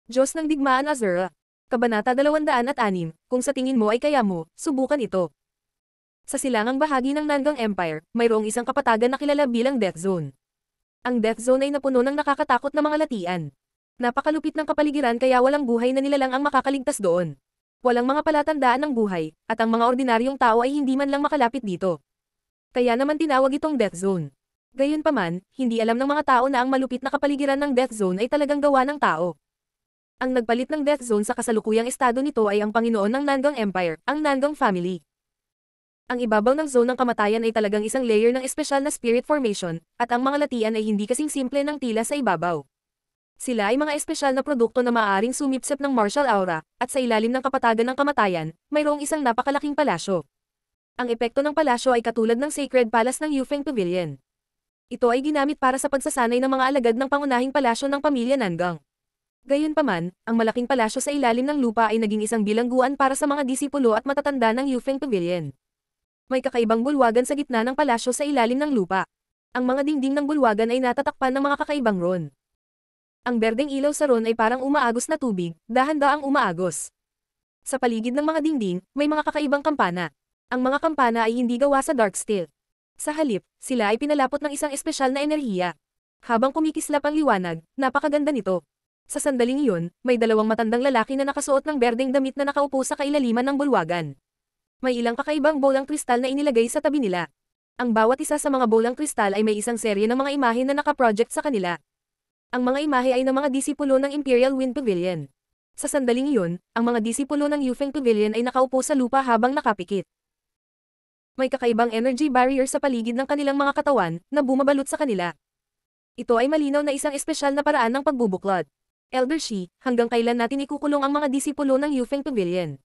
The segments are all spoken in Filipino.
Diyos ng Digmaan Azura. Kabanata 206, kung sa tingin mo ay kaya mo, subukan ito. Sa silangang bahagi ng Nangang Empire, mayroong isang kapatagan na kilala bilang Death Zone. Ang Death Zone ay napuno ng nakakatakot na mga latian. Napakalupit ng kapaligiran kaya walang buhay na nilalang ang makakaligtas doon. Walang mga palatandaan ng buhay, at ang mga ordinaryong tao ay hindi man lang makalapit dito. Kaya naman tinawag itong Death Zone. Gayunpaman, hindi alam ng mga tao na ang malupit na kapaligiran ng Death Zone ay talagang gawa ng tao. Ang nagpalit ng Death Zone sa kasalukuyang estado nito ay ang Panginoon ng Nangang Empire, ang Nangang family. Ang ibabaw ng zone ng kamatayan ay talagang isang layer ng espesyal na spirit formation, at ang mga latian ay hindi kasing simple ng tila sa ibabaw. Sila ay mga espesyal na produkto na maaaring sumipsip ng martial aura, at sa ilalim ng kapatagan ng kamatayan, mayroong isang napakalaking palasyo. Ang epekto ng palasyo ay katulad ng Sacred Palace ng Yufeng Pavilion. Ito ay ginamit para sa pagsasanay ng mga alagad ng pangunahing palasyo ng pamilya Nangang. Gayunpaman, ang malaking palasyo sa ilalim ng lupa ay naging isang bilangguan para sa mga disipulo at matatanda ng Yufeng Pavilion. May kakaibang bulwagan sa gitna ng palasyo sa ilalim ng lupa. Ang mga dingding ng bulwagan ay natatakpan ng mga kakaibang ron. Ang berdeng ilaw sa ron ay parang umaagos na tubig, dahan-daang umaagos. Sa paligid ng mga dingding, may mga kakaibang kampana. Ang mga kampana ay hindi gawa sa dark steel. Sa halip, sila ay pinalapot ng isang espesyal na enerhiya. Habang kumikislap ang liwanag, napakaganda nito. Sa sandaling iyon, may dalawang matandang lalaki na nakasuot ng berdeng damit na nakaupo sa kailaliman ng bulwagan. May ilang kakaibang bolang kristal na inilagay sa tabi nila. Ang bawat isa sa mga bolang kristal ay may isang serye ng mga imahe na nakaproject sa kanila. Ang mga imahe ay ng mga disipulo ng Imperial Wind Pavilion. Sa sandaling iyon, ang mga disipulo ng Yufeng Pavilion ay nakaupo sa lupa habang nakapikit. May kakaibang energy barrier sa paligid ng kanilang mga katawan na bumabalot sa kanila. Ito ay malinaw na isang espesyal na paraan ng pagbubuklod. Elder Shi, hanggang kailan natin ikukulong ang mga disipulo ng Yufeng Pavilion?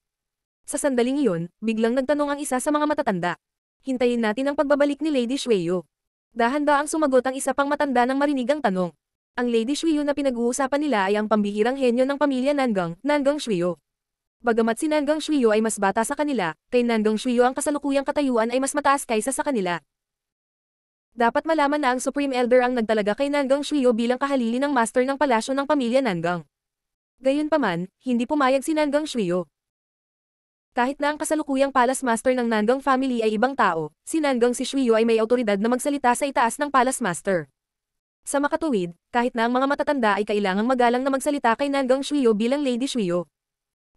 Sa sandaling iyon, biglang nagtanong ang isa sa mga matatanda. Hintayin natin ang pagbabalik ni Lady Shueyo. Dahan-daang sumagot ang isa pang matanda nang marinig ang tanong. Ang Lady Shueyo na pinag-uusapan nila ay ang pambihirang henyo ng pamilya Nangang, Nangang Shueyo. Bagamat si Nangang Shueyo ay mas bata sa kanila, kay Nangang Shueyo ang kasalukuyang katayuan ay mas mataas kaysa sa kanila. Dapat malaman na ang Supreme Elder ang nagtalaga kay Nangang Shueyo bilang kahalili ng master ng palasyo ng pamilya Nangang. Gayunpaman, hindi pumayag si Nangang Shueyo. Kahit na ang kasalukuyang Palace Master ng Nangang family ay ibang tao, si Nangang si Shueyo ay may autoridad na magsalita sa itaas ng Palace Master. Sa makatuwid, kahit na ang mga matatanda ay kailangang magalang na magsalita kay Nangang Shueyo bilang Lady Shueyo.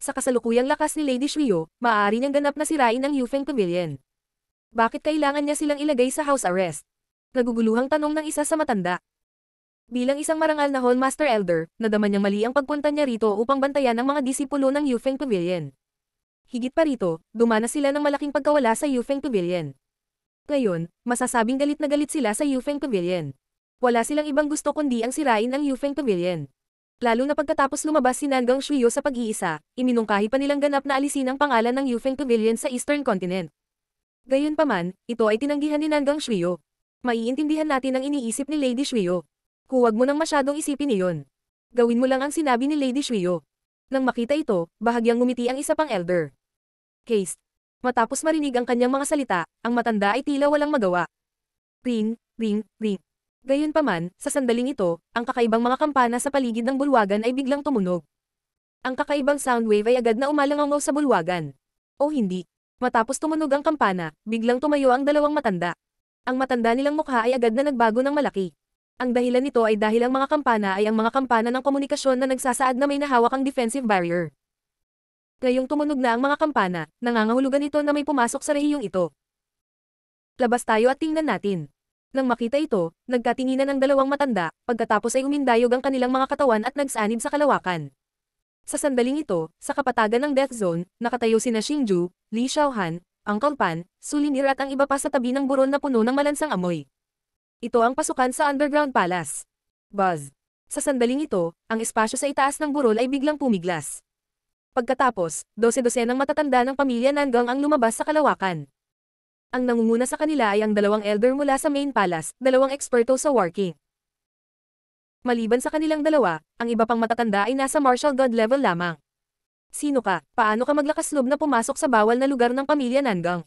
Sa kasalukuyang lakas ni Lady Shueyo, maaari niyang ganap na sirain ang Yufeng Pavilion. Bakit kailangan niya silang ilagay sa house arrest? Naguguluhang tanong ng isa sa matanda. Bilang isang marangal na Hall Master Elder, nadama niyang mali ang pagpunta niya rito upang bantayan ang mga disipulo ng Yufeng Pavilion. Higit pa rito, dumana sila ng malaking pagkawala sa Yufeng Pavilion. Ngayon, masasabing galit na galit sila sa Yufeng Pavilion. Wala silang ibang gusto kundi ang sirain ang Yufeng Pavilion. Lalo na pagkatapos lumabas si Nangang Shueyo sa pag-iisa, iminungkahi pa nilang ganap na alisin ang pangalan ng Yufeng Pavilion sa Eastern Continent. Gayunpaman, ito ay tinanggihan ni Nangang Shueyo. Maiintindihan natin ang iniisip ni Lady Shueyo. Huwag mo nang masyadong isipin iyon. Gawin mo lang ang sinabi ni Lady Shueyo. Nang makita ito, bahagyang ngumiti ang isa pang elder. Case. Matapos marinig ang kanyang mga salita, ang matanda ay tila walang magawa. Ring, ring, ring. Gayunpaman, sa sandaling ito, ang kakaibang mga kampana sa paligid ng bulwagan ay biglang tumunog. Ang kakaibang sound wave ay agad na umalangaw sa bulwagan. O hindi. Matapos tumunog ang kampana, biglang tumayo ang dalawang matanda. Ang matanda nilang mukha ay agad na nagbago ng malaki. Ang dahilan nito ay dahil ang mga kampana ay ang mga kampana ng komunikasyon na nagsasaad na may nahawak ang defensive barrier. Ngayong tumunog na ang mga kampana, nangangahulugan ito na may pumasok sa rehiyong ito. Labas tayo at tingnan natin. Nang makita ito, nagkatinginan ang dalawang matanda, pagkatapos ay umindayog ang kanilang mga katawan at nagsanib sa kalawakan. Sa sandaling ito, sa kapatagan ng Death Zone, nakatayo sina Xingju, Li Xiaohan, Uncle Pan, Sulinir at ang iba pa sa tabi ng burol na puno ng malansang amoy. Ito ang pasukan sa Underground Palace. Buzz. Sa sandaling ito, ang espasyo sa itaas ng burol ay biglang pumiglas. Pagkatapos, 12-12 ng matatanda ng pamilya Nangang ang lumabas sa kalawakan. Ang nangunguna sa kanila ay ang dalawang elder mula sa Main Palace, dalawang eksperto sa working. Maliban sa kanilang dalawa, ang iba pang matatanda ay nasa martial god level lamang. Sino ka? Paano ka maglakas loob na pumasok sa bawal na lugar ng pamilya Nangang?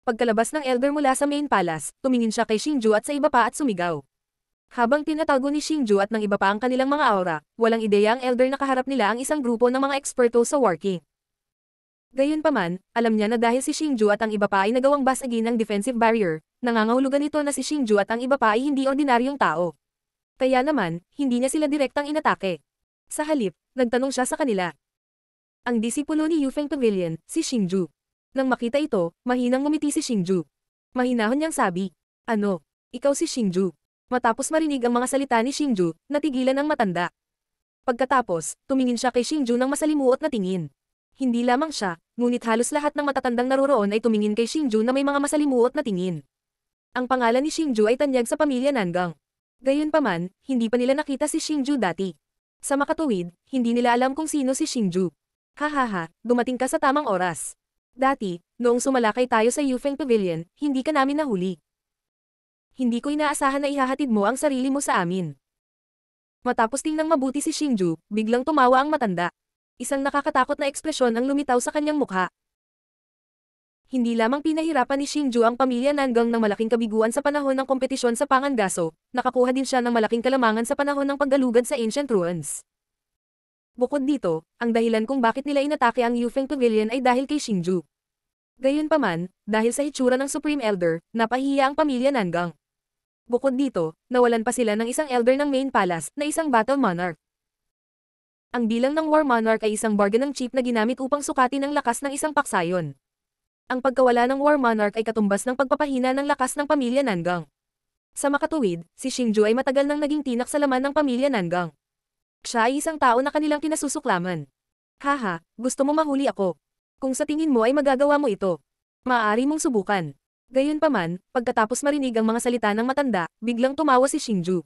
Pagkalabas ng elder mula sa Main Palace, tumingin siya kay Xingju at sa iba pa at sumigaw. Habang tinatago ni Xingju at ng iba pa ang kanilang mga aura, walang ideya ang elder na kaharap nila ang isang grupo ng mga eksperto sa working. Gayunpaman, alam niya na dahil si Xingju at ang iba pa ay nagawang basagin ng defensive barrier, nangangahulugan nito na si Xingju at ang iba pa ay hindi ordinaryong tao. Kaya naman, hindi niya sila direktang inatake. Sa halip, nagtanong siya sa kanila. Ang disipulo ni Yufeng Pavilion, si Xingju. Nang makita ito, mahinang ngumiti si Xingju. Mahinahon niyang sabi, "Ano? Ikaw si Xingju?" Matapos marinig ang mga salita ni Xingju, natigilan ang matanda. Pagkatapos, tumingin siya kay Xingju ng masalimuot na tingin. Hindi lamang siya, ngunit halos lahat ng matatandang naroroon ay tumingin kay Xingju na may mga masalimuot na tingin. Ang pangalan ni Xingju ay tanyag sa pamilya Nangang. Gayunpaman, hindi pa nila nakita si Xingju dati. Sa makatuwid, hindi nila alam kung sino si Xingju. Hahaha, dumating ka sa tamang oras. Dati, noong sumalakay tayo sa Yufeng Pavilion, hindi ka namin nahuli. Hindi ko inaasahan na ihahatid mo ang sarili mo sa amin. Matapos tingnang mabuti si Xingju, biglang tumawa ang matanda. Isang nakakatakot na ekspresyon ang lumitaw sa kanyang mukha. Hindi lamang pinahirapan ni Xingju ang pamilya Nangang ng malaking kabiguan sa panahon ng kompetisyon sa Pangangaso, nakakuha din siya ng malaking kalamangan sa panahon ng paggalugad sa Ancient Ruins. Bukod dito, ang dahilan kung bakit nila inatake ang Yufeng Pavilion ay dahil kay Xingju. Gayunpaman, dahil sa hitsura ng Supreme Elder, napahiya ang pamilya Nangang. Bukod dito, nawalan pa sila ng isang elder ng Main Palace, na isang Battle Monarch. Ang bilang ng War Monarch ay isang bargain chip na ginamit upang sukatin ang lakas ng isang paksayon. Ang pagkawala ng War Monarch ay katumbas ng pagpapahina ng lakas ng pamilya Nangang. Sa makatuwid, si Xingju ay matagal nang naging tinak sa laman ng pamilya Nangang. Siya ay isang tao na kanilang kinasusuklaman. Haha, gusto mo mahuli ako. Kung sa tingin mo ay magagawa mo ito, maaari mong subukan. Gayunpaman, pagkatapos marinig ang mga salita ng matanda, biglang tumawa si Xingju.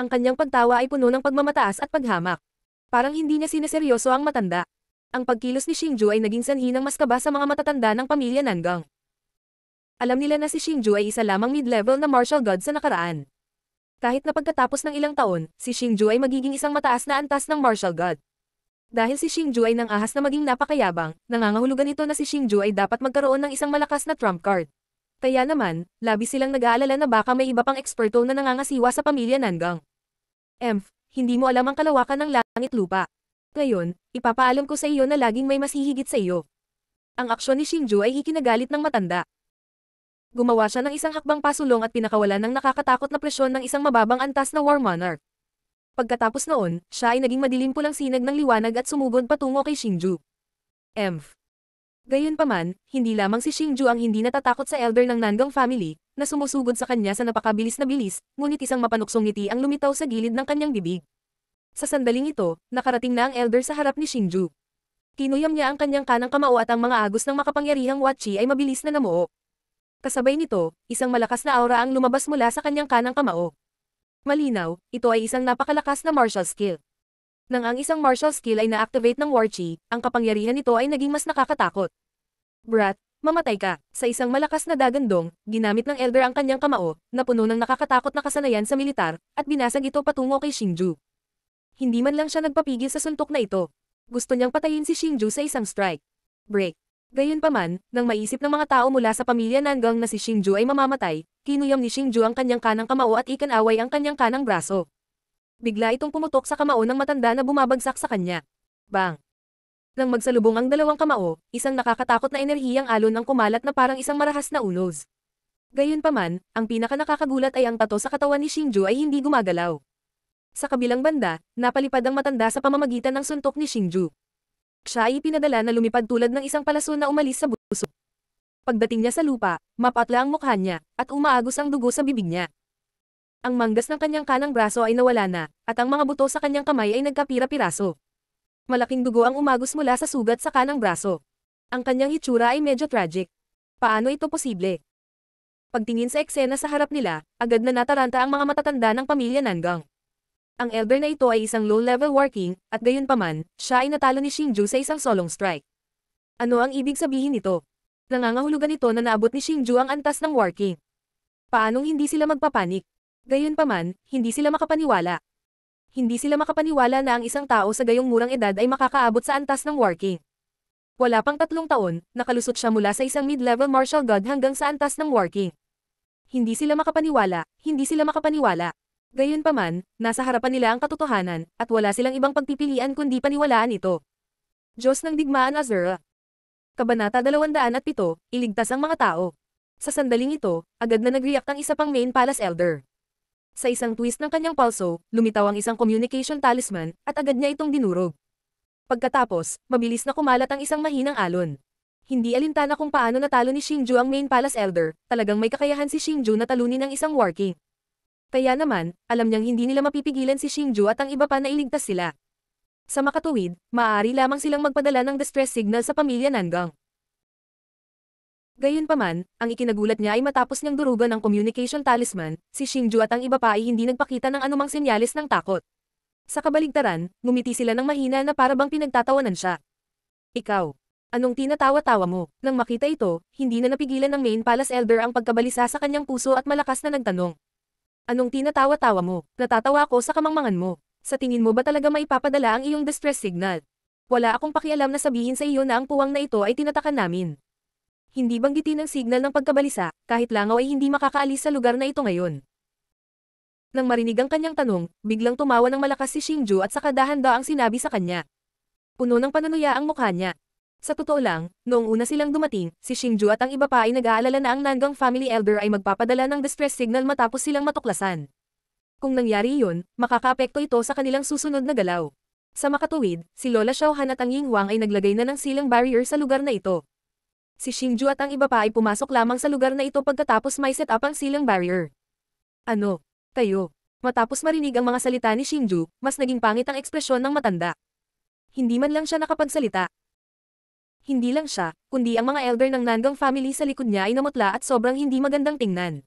Ang kanyang pagtawa ay puno ng pagmamataas at paghamak. Parang hindi niya sineseryoso ang matanda. Ang pagkilos ni Xingju ay naging sanhi ng mas kaba sa mga matatanda ng pamilya Nangang. Alam nila na si Xingju ay isa lamang mid-level na martial god sa nakaraan. Kahit na pagkatapos ng ilang taon, si Xingju ay magiging isang mataas na antas ng martial god. Dahil si Xingju ay nang ahas na maging napakayabang, nangangahulugan ito na si Xingju ay dapat magkaroon ng isang malakas na trump card. Kaya naman, labis silang nag-aalala na baka may iba pang eksperto na nangangasiwa sa pamilya Nangang. Hindi mo alam ang kalawakan ng langit lupa. Ngayon, ipapaalam ko sa iyo na laging may mas hihigit sa iyo. Ang aksyon ni Xingju ay ikinagalit ng matanda. Gumawa siya ng isang hakbang pasulong at pinakawalan ng nakakatakot na presyon ng isang mababang antas na War Monarch. Pagkatapos noon, siya ay naging madilim pulang sinag ng liwanag at sumugod patungo kay Xingju. Gayunpaman, hindi lamang si Xingju ang hindi natatakot sa elder ng Nangang family, na sumusugod sa kanya sa napakabilis na bilis, ngunit isang mapanuksong ngiti ang lumitaw sa gilid ng kanyang bibig. Sa sandaling ito, nakarating na ang elder sa harap ni Xingju. Kinuyam niya ang kanyang kanang kamao at ang mga agos ng makapangyarihang Wachi ay mabilis na namuo. Kasabay nito, isang malakas na aura ang lumabas mula sa kanyang kanang kamao. Malinaw, ito ay isang napakalakas na martial skill. Nang ang isang martial skill ay na-activate ng Wachi, ang kapangyarihan nito ay naging mas nakakatakot. Brat, mamatay ka. Sa isang malakas na dagandong, ginamit ng elder ang kanyang kamao, na puno ng nakakatakot na kasanayan sa militar, at binasag ito patungo kay Xingju. Hindi man lang siya nagpapigil sa suntok na ito. Gusto niyang patayin si Xingju sa isang strike. Break. Gayunpaman, nang maisip ng mga tao mula sa pamilya Nangang na si Xingju ay mamamatay, kinuyam ni Xingju ang kanyang kanang kamao at ikinaway ang kanyang kanang braso. Bigla itong pumutok sa kamao ng matanda na bumabagsak sa kanya. Bang! Nang magsalubong ang dalawang kamao, isang nakakatakot na enerhiyang alon ang kumalat na parang isang marahas na unos. Gayunpaman, ang pinaka-nakakagulat ay ang tato sa katawan ni Xingju ay hindi gumagalaw. Sa kabilang banda, napalipad ang matanda sa pamamagitan ng suntok ni Xingju. Siya ay ipinadala na lumipad tulad ng isang palaso na umalis sa buso. Pagdating niya sa lupa, mapatla ang mukha niya, at umaagos ang dugo sa bibig niya. Ang manggas ng kanyang kanang braso ay nawala na, at ang mga buto sa kanyang kamay ay nagkapira-piraso. Malaking dugo ang umagos mula sa sugat sa kanang braso. Ang kanyang hitsura ay medyo tragic. Paano ito posible? Pagtingin sa eksena sa harap nila, agad na nataranta ang mga matatanda ng pamilya Nangang. Ang elder na ito ay isang low-level working, at gayunpaman, siya ay natalo ni Xingju sa isang solong strike. Ano ang ibig sabihin nito? Nangangahulugan ito na naabot ni Xingju ang antas ng working. Paanong hindi sila magpapanik? Gayunpaman, hindi sila makapaniwala. Hindi sila makapaniwala na ang isang tao sa gayong murang edad ay makakaabot sa antas ng working. Wala pang 3 taon, nakalusot siya mula sa isang mid-level martial god hanggang sa antas ng working. Hindi sila makapaniwala, hindi sila makapaniwala. Gayunpaman, nasa harapan nila ang katotohanan, at wala silang ibang pagpipilian kundi paniwalaan ito. Diyos ng Digmaan Azura. Kabanata 207, Iligtas ang mga tao. Sa sandaling ito, agad na nag-react ang isa pang main palace elder. Sa isang twist ng kanyang pulso, lumitaw ang isang communication talisman, at agad niya itong dinurog. Pagkatapos, mabilis na kumalat ang isang mahinang alon. Hindi alintana kung paano natalo ni Xingju ang main palace elder, talagang may kakayahan si Xingju na talunin ang isang war king. Kaya naman, alam niyang hindi nila mapipigilan si Xingju at ang iba pa na iligtas sila. Sa makatuwid, maaari lamang silang magpadala ng distress signal sa pamilya Nangang. Gayunpaman, ang ikinagulat niya ay matapos niyang durugan ng communication talisman, si Xingju at ang iba pa ay hindi nagpakita ng anumang senyales ng takot. Sa kabaligtaran, ngumiti sila ng mahina na para bang pinagtatawanan siya. Ikaw, anong tinatawa-tawa mo? Nang makita ito, hindi na napigilan ng main palace elder ang pagkabalisa sa kanyang puso at malakas na nagtanong. Anong tinatawa-tawa mo? Natatawa ako sa kamangmangan mo. Sa tingin mo ba talaga maipapadala ang iyong distress signal? Wala akong pakialam na sabihin sa iyo na ang puwang na ito ay tinatakan namin. Hindi banggitin ang signal ng pagkabalisa, kahit langaw ay hindi makakaalis sa lugar na ito ngayon. Nang marinig ang kanyang tanong, biglang tumawa ng malakas si Xingju at saka dahan-daang sinabi sa kanya. Puno ng panunuya ang mukha niya. Sa totoo lang, noong una silang dumating, si Xingju at ang iba pa ay nag-aalala na ang Nangang family elder ay magpapadala ng distress signal matapos silang matuklasan. Kung nangyari yun, makakaapekto ito sa kanilang susunod na galaw. Sa makatuwid, si Lola Xiaohan at ang Ying Huang ay naglagay na ng silang barrier sa lugar na ito. Si Xingju at ang iba pa ay pumasok lamang sa lugar na ito pagkatapos may set up ang silang barrier. Ano? Kayo? Matapos marinig ang mga salita ni Xingju, mas naging pangit ang ekspresyon ng matanda. Hindi man lang siya nakapagsalita. Hindi lang siya, kundi ang mga elder ng Nangang family sa likod niya ay namutla at sobrang hindi magandang tingnan.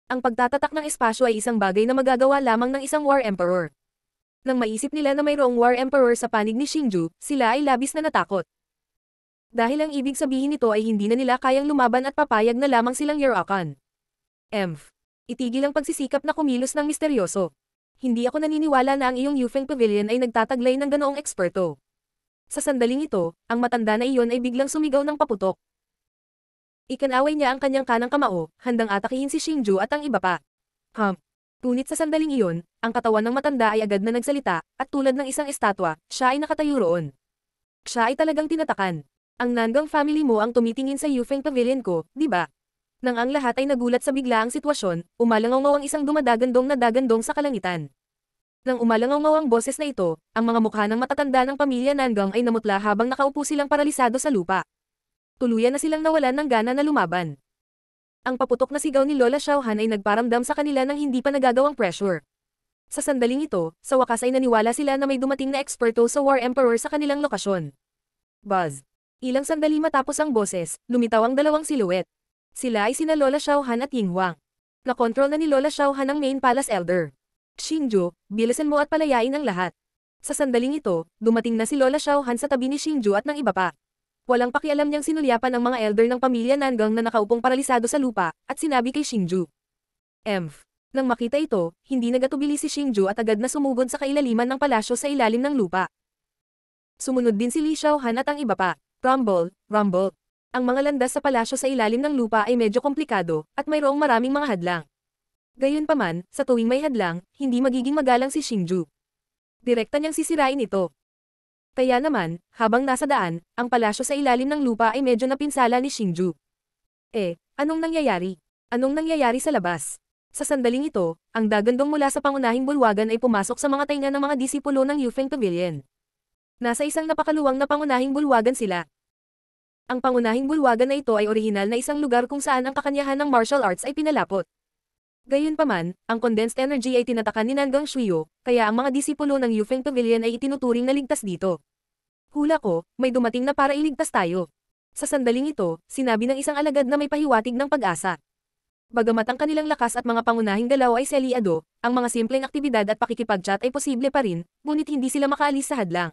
Ang pagtatatak ng espasyo ay isang bagay na magagawa lamang ng isang war emperor. Nang maisip nila na mayroong war emperor sa panig ni Xingju, sila ay labis na natakot. Dahil ang ibig sabihin nito ay hindi na nila kayang lumaban at papayag na lamang silang Yurakan. Itigil ang pagsisikap na kumilos ng misteryoso. Hindi ako naniniwala na ang iyong Yufeng Pavilion ay nagtataglay ng ganoong eksperto. Sa sandaling ito, ang matanda na iyon ay biglang sumigaw ng paputok. Ikanaway niya ang kanyang kanang kamao, handang atakihin si Xingju at ang iba pa. Ngunit sa sandaling iyon, ang katawan ng matanda ay agad na nagsalita, at tulad ng isang estatwa, siya ay nakatayo roon. Siya ay talagang tinatakan. Ang Nangang family mo ang tumitingin sa Yufeng Pavilion ko, di ba? Nang ang lahat ay nagulat sa biglaang sitwasyon, umalangaw ang isang dumadagandong na dagandong sa kalangitan. Nang umalangaw ang boses na ito, ang mga mukha ng matatanda ng pamilya Nangang ay namutla habang nakaupo silang paralisado sa lupa. Tuluyan na silang nawalan ng gana na lumaban. Ang paputok na sigaw ni Lola Xiaohan ay nagparamdam sa kanila ng hindi pa nagagawang pressure. Sa sandaling ito, sa wakas ay naniwala sila na may dumating na eksperto sa War Emperor sa kanilang lokasyon. Buzz. Ilang sandali matapos ang boses, lumitaw ang dalawang siluet. Sila ay sina Lola Xiaohan at Ying Huang. Nakontrol na ni Lola Xiaohan ang main palace elder. Xingju, bilisan mo at palayain ang lahat. Sa sandaling ito, dumating na si Lola Xiaohan sa tabi ni Xingju at ng iba pa. Walang pakialam niyang sinulyapan ang mga elder ng pamilya Nangang na nakaupong paralisado sa lupa, at sinabi kay Xingju. Nang makita ito, hindi nagatubili si Xingju at agad na sumugod sa kailaliman ng palasyo sa ilalim ng lupa. Sumunod din si Li Xiaohan at ang iba pa. Rumble, rumble. Ang mga landas sa palasyo sa ilalim ng lupa ay medyo komplikado, at mayroong maraming mga hadlang. Gayunpaman, sa tuwing may hadlang, hindi magiging magalang si Xingju. Direkta niyang sisirain ito. Kaya naman, habang nasa daan, ang palasyo sa ilalim ng lupa ay medyo napinsala ni Xingju. Anong nangyayari? Anong nangyayari sa labas? Sa sandaling ito, ang dagandong mula sa pangunahing bulwagan ay pumasok sa mga tainga ng mga disipulo ng Yufeng Pavilion. Nasa isang napakaluwang na pangunahing bulwagan sila. Ang pangunahing bulwagan na ito ay orihinal na isang lugar kung saan ang kakanyahan ng martial arts ay pinalapot. Gayunpaman, ang condensed energy ay tinatakan ni Nangang Shuyo, kaya ang mga disipulo ng Yufeng Pavilion ay itinuturing na ligtas dito. Hula ko, may dumating na para iligtas tayo. Sa sandaling ito, sinabi ng isang alagad na may pahiwatig ng pag-asa. Bagamat ang kanilang lakas at mga pangunahing galaw ay seliado, ang mga simpleng aktibidad at pakikipag-chat ay posible pa rin, ngunit hindi sila makaalis sa hadlang.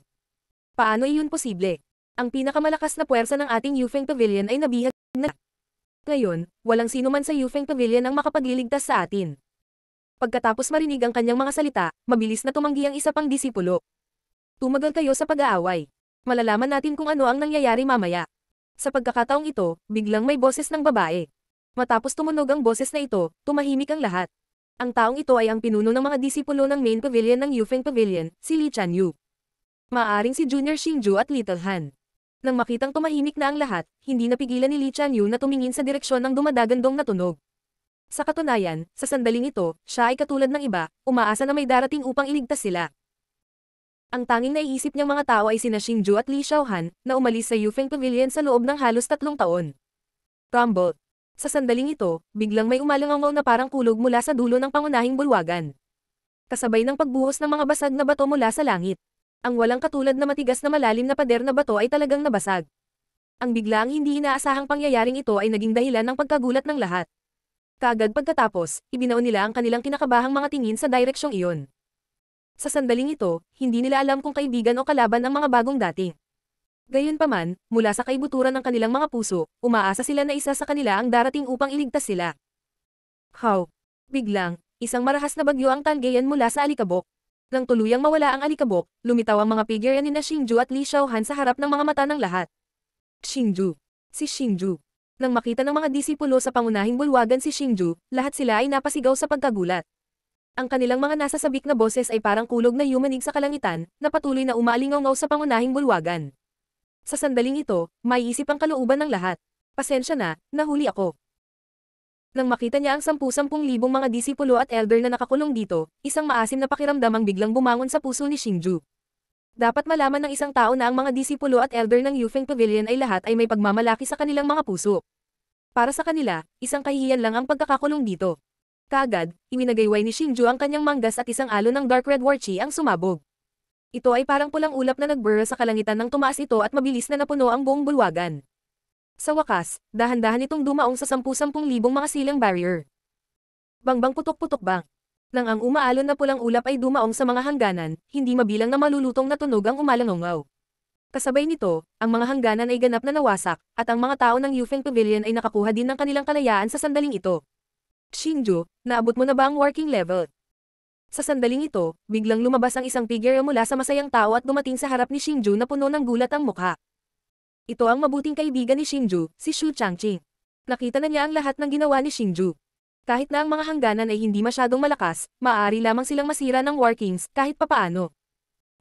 Paano iyon posible? Ang pinakamalakas na puwersa ng ating Yufeng Pavilion ay nabihag na. Ngayon, walang sino man sa Yufeng Pavilion ang makapagliligtas sa atin. Pagkatapos marinig ang kanyang mga salita, mabilis na tumanggi ang isa pang disipulo. Tumagal kayo sa pag-aaway. Malalaman natin kung ano ang nangyayari mamaya. Sa pagkakataong ito, biglang may boses ng babae. Matapos tumunog ang boses na ito, tumahimik ang lahat. Ang taong ito ay ang pinuno ng mga disipulo ng main pavilion ng Yufeng Pavilion, si Li Chanyu. Maaaring si Junior Xingju at Little Han. Nang makitang tumahimik na ang lahat, hindi napigilan ni Li Chanyu na tumingin sa direksyon ng dumadagandong na tunog. Sa katunayan, sa sandaling ito, siya ay katulad ng iba, umaasa na may darating upang iligtas sila. Ang tanging naiisip niyang mga tao ay sina Xingju at Li Xiaohan, na umalis sa Yufeng Pavilion sa loob ng halos 3 taon. Rumble. Sa sandaling ito, biglang may umalangaw na parang kulog mula sa dulo ng pangunahing bulwagan. Kasabay ng pagbuhos ng mga basag na bato mula sa langit. Ang walang katulad na matigas na malalim na pader na bato ay talagang nabasag. Ang biglaang hindi inaasahang pangyayaring ito ay naging dahilan ng pagkagulat ng lahat. Kaagad pagkatapos, ibinaon nila ang kanilang kinakabahang mga tingin sa direksyong iyon. Sa sandaling ito, hindi nila alam kung kaibigan o kalaban ang mga bagong dating. Gayunpaman, mula sa kaibuturan ng kanilang mga puso, umaasa sila na isa sa kanila ang darating upang iligtas sila. How? Biglang, isang marahas na bagyo ang tanggayan mula sa alikabok. Nang tuluyang mawala ang alikabok, lumitaw ang mga figure ni na Xingju at Li Xiaohan sa harap ng mga mata ng lahat. Xingju. Si Xingju. Nang makita ng mga disipulo sa pangunahing bulwagan si Xingju, lahat sila ay napasigaw sa pagkagulat. Ang kanilang mga nasasabik na boses ay parang kulog na yumanig sa kalangitan, na patuloy na umaalingaw sa pangunahing bulwagan. Sa sandaling ito, maiisip ang kalooban ng lahat. Pasensya na, nahuli ako. Nang makita niya ang 10,000 mga disipulo at elder na nakakulong dito, isang maasim na pakiramdam ang biglang bumangon sa puso ni Xingju. Dapat malaman ng isang tao na ang mga disipulo at elder ng Yufeng Pavilion ay lahat ay may pagmamalaki sa kanilang mga puso. Para sa kanila, isang kahihiyan lang ang pagkakakulong dito. Kaagad, iwinagayway ni Xingju ang kanyang manggas at isang alon ng dark red war chi ang sumabog. Ito ay parang pulang ulap na nagburra sa kalangitan nang tumaas ito at mabilis na napuno ang buong bulwagan. Sa wakas, dahan-dahan itong dumaong sa 10,000 mga silang barrier. Bangbang putok-putok bang. Nang ang umaalon na pulang ulap ay dumaong sa mga hangganan, hindi mabilang na malulutong na tunog ang umalangaw. Kasabay nito, ang mga hangganan ay ganap na nawasak, at ang mga tao ng Yufeng Pavilion ay nakakuha din ng kanilang kalayaan sa sandaling ito. Xingju, naabot mo na ba ang working level? Sa sandaling ito, biglang lumabas ang isang figure mula sa masayang tao at dumating sa harap ni Xingju na puno ng gulat ang mukha. Ito ang mabuting kaibigan ni Xingju, si Xu Changqing. Nakita na niya ang lahat ng ginawa ni Xingju. Kahit na ang mga hangganan ay hindi masyadong malakas, maaari lamang silang masira ng War Kings kahit papaano.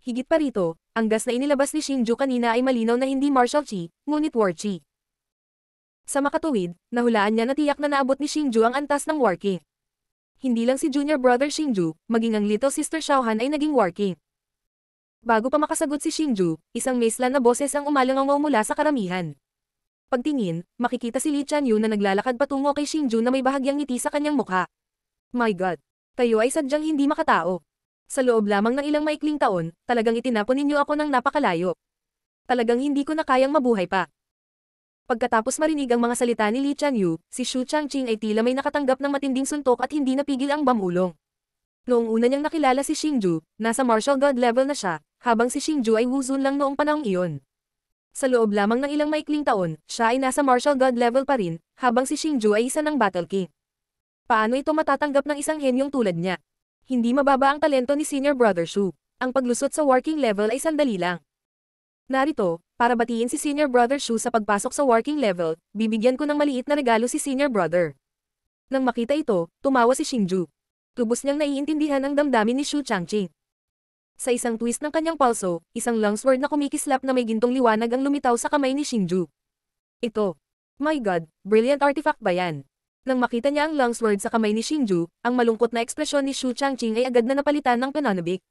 Higit pa rito, ang gas na inilabas ni Xingju kanina ay malinaw na hindi martial chi, ngunit war chi. Sa makatuwid, nahulaan niya na tiyak na naabot ni Xingju ang antas ng War King. Hindi lang si junior brother Xingju, maging ang little sister Xiaohan ay naging War King. Bago pa makasagot si Xingju, isang maislan na boses ang umalangaw mula sa karamihan. Pagtingin, makikita si Li Chanyu na naglalakad patungo kay Xingju na may bahagyang ngiti sa kanyang mukha. My God! Kayo ay sadyang hindi makatao. Sa loob lamang ng ilang maikling taon, talagang itinapon ninyo ako ng napakalayo. Talagang hindi ko na kayang mabuhay pa. Pagkatapos marinig ang mga salita ni Li Chanyu, si Xu Changqing ay tila may nakatanggap ng matinding suntok at hindi napigil ang bamulong. Noong una niyang nakilala si Xingju, nasa martial god level na siya, habang si Xingju ay wuzun lang noong panahong iyon. Sa loob lamang ng ilang maikling taon, siya ay nasa martial god level pa rin, habang si Xingju ay isa ng battle king. Paano ito matatanggap ng isang henyong tulad niya? Hindi mababa ang talento ni senior brother Xu. Ang paglusot sa working level ay sandali lang. Narito, para batiin si senior brother Xu sa pagpasok sa working level, bibigyan ko ng maliit na regalo si senior brother. Nang makita ito, tumawa si Xingju. Lubos niyang naiintindihan ang damdamin ni Xu Changqing. Sa isang twist ng kanyang palso, isang longsword na kumikislap na may gintong liwanag ang lumitaw sa kamay ni Xingju. Ito. My God, brilliant artifact ba yan? Nang makita niya ang longsword sa kamay ni Xingju, ang malungkot na ekspresyon ni Xu Changqing ay agad na napalitan ng pananabik.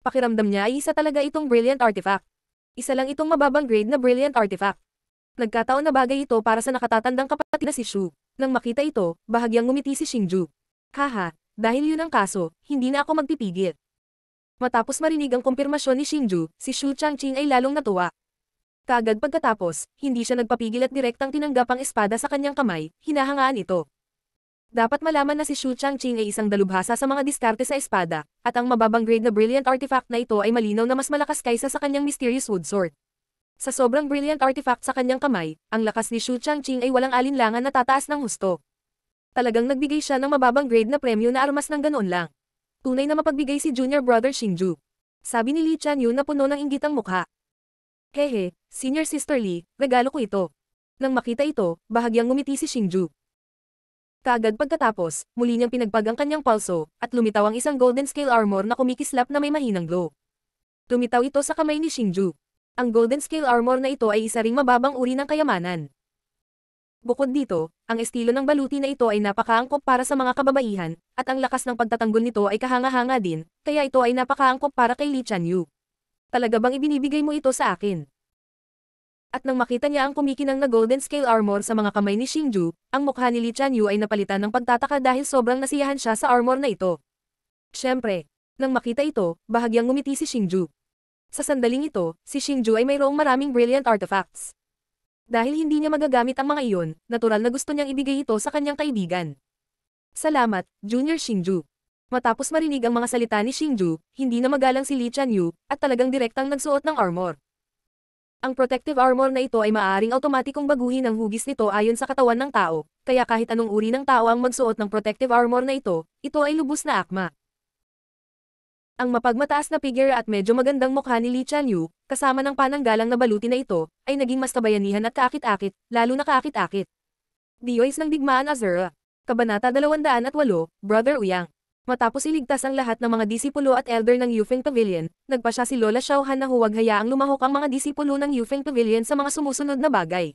Pakiramdam niya ay isa talaga itong brilliant artifact. Isa lang itong mababang grade na brilliant artifact. Nagkataon na bagay ito para sa nakatatandang kapatid na si Xu. Nang makita ito, bahagyang ngumiti si Xingju. Haha, dahil yun ang kaso, hindi na ako magpipigil. Matapos marinig ang kumpirmasyon ni Xingju, si Xu Changqing ay lalong natuwa. Kaagad pagkatapos, hindi siya nagpapigil at direktang tinanggap ang espada sa kanyang kamay, hinahangaan ito. Dapat malaman na si Xu Changqing ay isang dalubhasa sa mga diskarte sa espada, at ang mababang grade na brilliant artifact na ito ay malinaw na mas malakas kaysa sa kanyang mysterious wood sword. Sa sobrang brilliant artifact sa kanyang kamay, ang lakas ni Xu Changqing ay walang alinlangan na tataas ng husto. Talagang nagbigay siya ng mababang grade na premyo na armas ng ganoon lang. Tunay na mapagbigay si junior brother Xingju. Sabi ni Li Chanyu na puno ng inggit ang mukha. Hehe, senior sister Li, regalo ko ito. Nang makita ito, bahagyang ngumiti si Xingju. Kaagad pagkatapos, muli niyang pinagpag ang kanyang palso, at lumitaw ang isang golden scale armor na kumikislap na may mahinang glow. Lumitaw ito sa kamay ni Xingju. Ang golden scale armor na ito ay isa ring mababang uri ng kayamanan. Bukod dito, ang estilo ng baluti na ito ay napakaangkop para sa mga kababaihan, at ang lakas ng pagtatanggol nito ay kahanga-hanga din, kaya ito ay napakaangkop para kay Li Chanyu. Talaga bang ibinibigay mo ito sa akin? At nang makita niya ang kumikinang na golden scale armor sa mga kamay ni Xingju, ang mukha ni Li Chanyu ay napalitan ng pagtataka dahil sobrang nasiyahan siya sa armor na ito. Siyempre, nang makita ito, bahagyang ngumiti si Xingju. Sa sandaling ito, si Xingju ay mayroong maraming brilliant artifacts. Dahil hindi niya magagamit ang mga iyon, natural na gusto niyang ibigay ito sa kanyang kaibigan. Salamat, Junior Xingju. Matapos marinig ang mga salita ni Xingju, hindi na magalang si Li Chanyu, at talagang direktang nagsuot ng armor. Ang protective armor na ito ay maaaring automatikong baguhin ang hugis nito ayon sa katawan ng tao, kaya kahit anong uri ng tao ang magsuot ng protective armor na ito ay lubos na akma. Ang mapagmataas na figure at medyo magandang mukha ni Li Chanyu, kasama ng pananggalang na baluti na ito, ay naging mas kabayanihan at kaakit-akit, lalo na kaakit-akit. Diyoys ng Digmaan Azura. Kabanata 208, Brother Uyang. Matapos iligtas ang lahat ng mga disipulo at elder ng Yufeng Pavilion, nagpa siya si Lola Xiaohan na huwag hayaang lumahok ang mga disipulo ng Yufeng Pavilion sa mga sumusunod na bagay.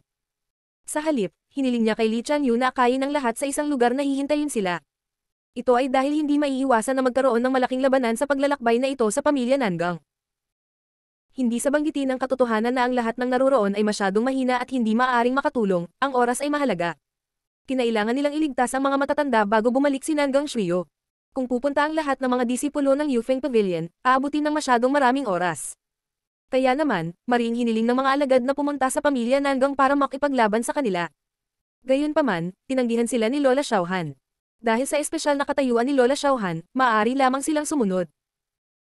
Sa halip, hiniling niya kay Li Chanyu na akayin ang lahat sa isang lugar na hihintayin sila. Ito ay dahil hindi maiiwasan na magkaroon ng malaking labanan sa paglalakbay na ito sa pamilya Nangang. Hindi sa banggitin ang katotohanan na ang lahat ng naroroon ay masyadong mahina at hindi maaaring makatulong, ang oras ay mahalaga. Kinailangan nilang iligtas ang mga matatanda bago bumalik si Nangang Shrio. Kung pupunta ang lahat ng mga disipulo ng Yufeng Pavilion, aabutin ng masyadong maraming oras. Kaya naman, maring hiniling ng mga alagad na pumunta sa pamilya Nangang para makipaglaban sa kanila. Gayunpaman, tinanggihan sila ni Lola Xiaohan. Dahil sa espesyal na katayuan ni Lola Xiaohan, maaari lamang silang sumunod.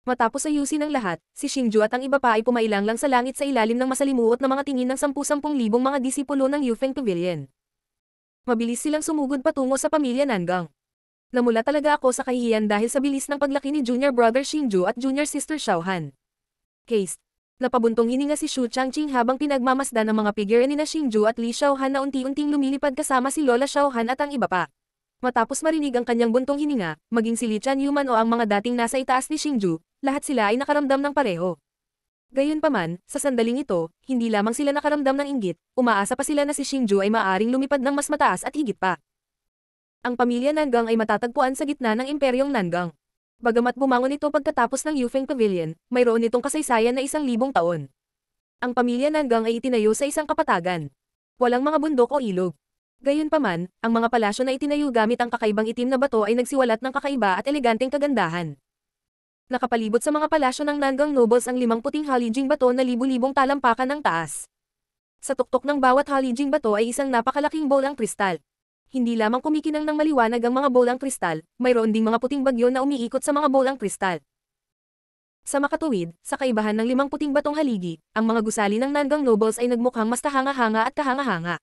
Matapos ayusin ang lahat, si Xingju at ang iba pa ay pumailang lang sa langit sa ilalim ng masalimuot na mga tingin ng 10,000 mga disipulo ng Yufeng Pavilion. Mabilis silang sumugod patungo sa pamilya Nangang. Namula talaga ako sa kahihiyan dahil sa bilis ng paglaki ni Junior Brother Xingju at Junior Sister Xiaohan. Case. Napabuntong hininga si Xu Changqing habang pinagmamasdan ng mga figure ni na Xingju at Li Xiaohan na unti-unting lumilipad kasama si Lola Xiaohan at ang iba pa. Matapos marinig ang kanyang buntong hininga, maging si Li Chanyu man o ang mga dating nasa itaas ni Xingju, lahat sila ay nakaramdam ng pareho. Gayunpaman, sa sandaling ito, hindi lamang sila nakaramdam ng inggit, umaasa pa sila na si Xingju ay maaaring lumipad ng mas mataas at higit pa. Ang pamilya Nangang ay matatagpuan sa gitna ng Imperyong Nangang. Bagamat bumangon ito pagkatapos ng Yufeng Pavilion, mayroon itong kasaysayan na 1,000 taon. Ang pamilya Nangang ay itinayo sa isang kapatagan. Walang mga bundok o ilog. Gayunpaman, ang mga palasyo na itinayo gamit ang kakaibang itim na bato ay nagsiwalat ng kakaiba at eleganteng kagandahan. Nakapalibot sa mga palasyo ng Nangang nobles ang 5 puting halijing bato na libu-libong talampakan ng taas. Sa tuktok ng bawat halijing bato ay isang napakalaking bolang kristal. Hindi lamang kumikinang ng maliwanag ang mga bolang kristal, mayroon ding mga puting bagyo na umiikot sa mga bolang kristal. Sa makatuwid, sa kaibahan ng 5 puting batong haligi, ang mga gusali ng Nangang nobles ay nagmukhang mas kahanga-hanga at kahanga-hanga.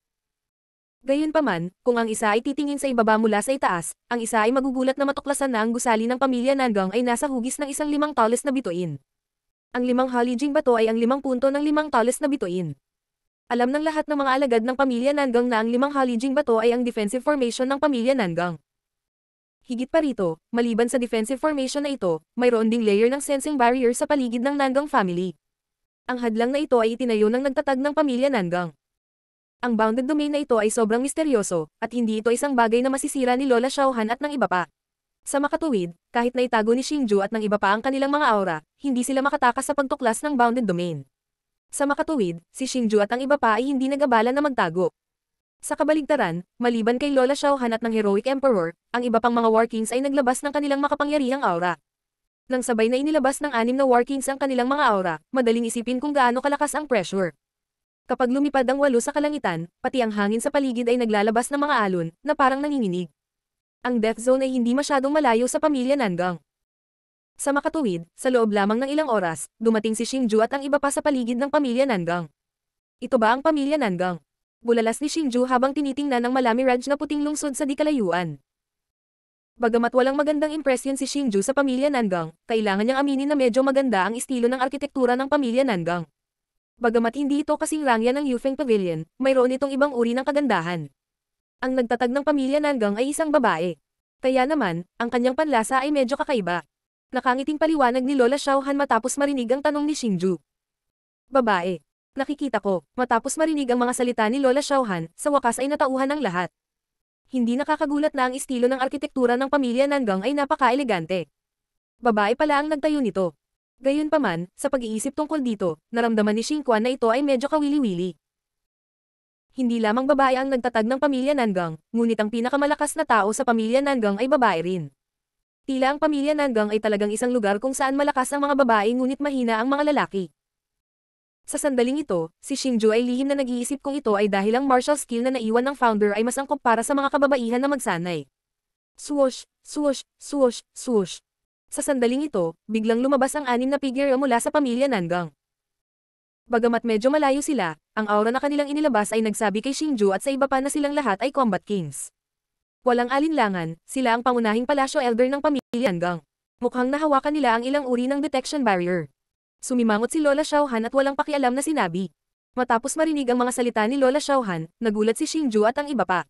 Gayunpaman, kung ang isa ay titingin sa ibaba mula sa itaas, ang isa ay magugulat na matuklasan na ang gusali ng pamilya Nangang ay nasa hugis ng 5 tallest na bituin. Ang 5 halijing bato ay ang 5 punto ng 5 tallest na bituin. Alam ng lahat ng mga alagad ng pamilya Nangang na ang 5 halijing bato ay ang defensive formation ng pamilya Nangang. Higit pa rito, maliban sa defensive formation na ito, mayroon ding layer ng sensing barrier sa paligid ng Nangang family. Ang hadlang na ito ay itinayo ng nagtatag ng pamilya Nangang. Ang bounded domain na ito ay sobrang misteryoso, at hindi ito isang bagay na masisira ni Lola Xiaohan at ng iba pa. Sa makatuwid, kahit na itago ni Xingju at ng iba pa ang kanilang mga aura, hindi sila makatakas sa pagtuklas ng bounded domain. Sa makatuwid, si Xingju at ang iba pa ay hindi nag-abala na magtago. Sa kabaligtaran, maliban kay Lola Xiaohan at ng Heroic Emperor, ang iba pang mga War Kings ay naglabas ng kanilang makapangyarihang aura. Nang sabay na inilabas ng 6 na War Kings ang kanilang mga aura, madaling isipin kung gaano kalakas ang pressure. Kapag lumipad ang 8 sa kalangitan, pati ang hangin sa paligid ay naglalabas ng mga alon, na parang nanginginig. Ang Death Zone ay hindi masyadong malayo sa pamilya Nangang. Sa makatuwid, sa loob lamang ng ilang oras, dumating si Xingju at ang iba pa sa paligid ng pamilya Nangang. Ito ba ang pamilya Nangang? Bulalas ni Xingju habang tinitingnan ng Malami Raj na puting lungsod sa di kalayuan. Bagamat walang magandang impresyon si Xingju sa pamilya Nangang, kailangan niyang aminin na medyo maganda ang estilo ng arkitektura ng pamilya Nangang. Bagamat hindi ito kasing rangya ng Yufeng Pavilion, mayroon itong ibang uri ng kagandahan. Ang nagtatag ng pamilya Nangang ay isang babae. Kaya naman, ang kanyang panlasa ay medyo kakaiba. Nakangiting paliwanag ni Lola Xiaohan matapos marinig ang tanong ni Xingju. Babae. Nakikita ko, matapos marinig ang mga salita ni Lola Xiaohan, sa wakas ay natauhan ng lahat. Hindi nakakagulat na ang estilo ng arkitektura ng pamilya Nangang ay napaka-elegante. Babae pala ang nagtayo nito. Gayunpaman, sa pag-iisip tungkol dito, naramdaman ni Xingquan na ito ay medyo kawili-wili. Hindi lamang babae ang nagtatag ng pamilya Nangang, ngunit ang pinakamalakas na tao sa pamilya Nangang ay babae rin. Tila ang pamilya Nangang ay talagang isang lugar kung saan malakas ang mga babae ngunit mahina ang mga lalaki. Sa sandaling ito, si Xingju ay lihim na nag-iisip kung ito ay dahil ang martial skill na naiwan ng founder ay mas angkop para sa mga kababaihan na magsanay. Swoosh, swoosh, swoosh, swoosh. Sa sandaling ito, biglang lumabas ang 6 na figure mula sa pamilya Nangang. Bagamat medyo malayo sila, ang aura na kanilang inilabas ay nagsabi kay Xingju at sa iba pa na silang lahat ay combat kings. Walang alinlangan, sila ang pangunahing palasyo elder ng pamilya Nangang. Mukhang nahawakan nila ang ilang uri ng detection barrier. Sumimangot si Lola Xiaohan at walang pakialam na sinabi. Matapos marinig ang mga salita ni Lola Xiaohan, nagulat si Xingju at ang iba pa.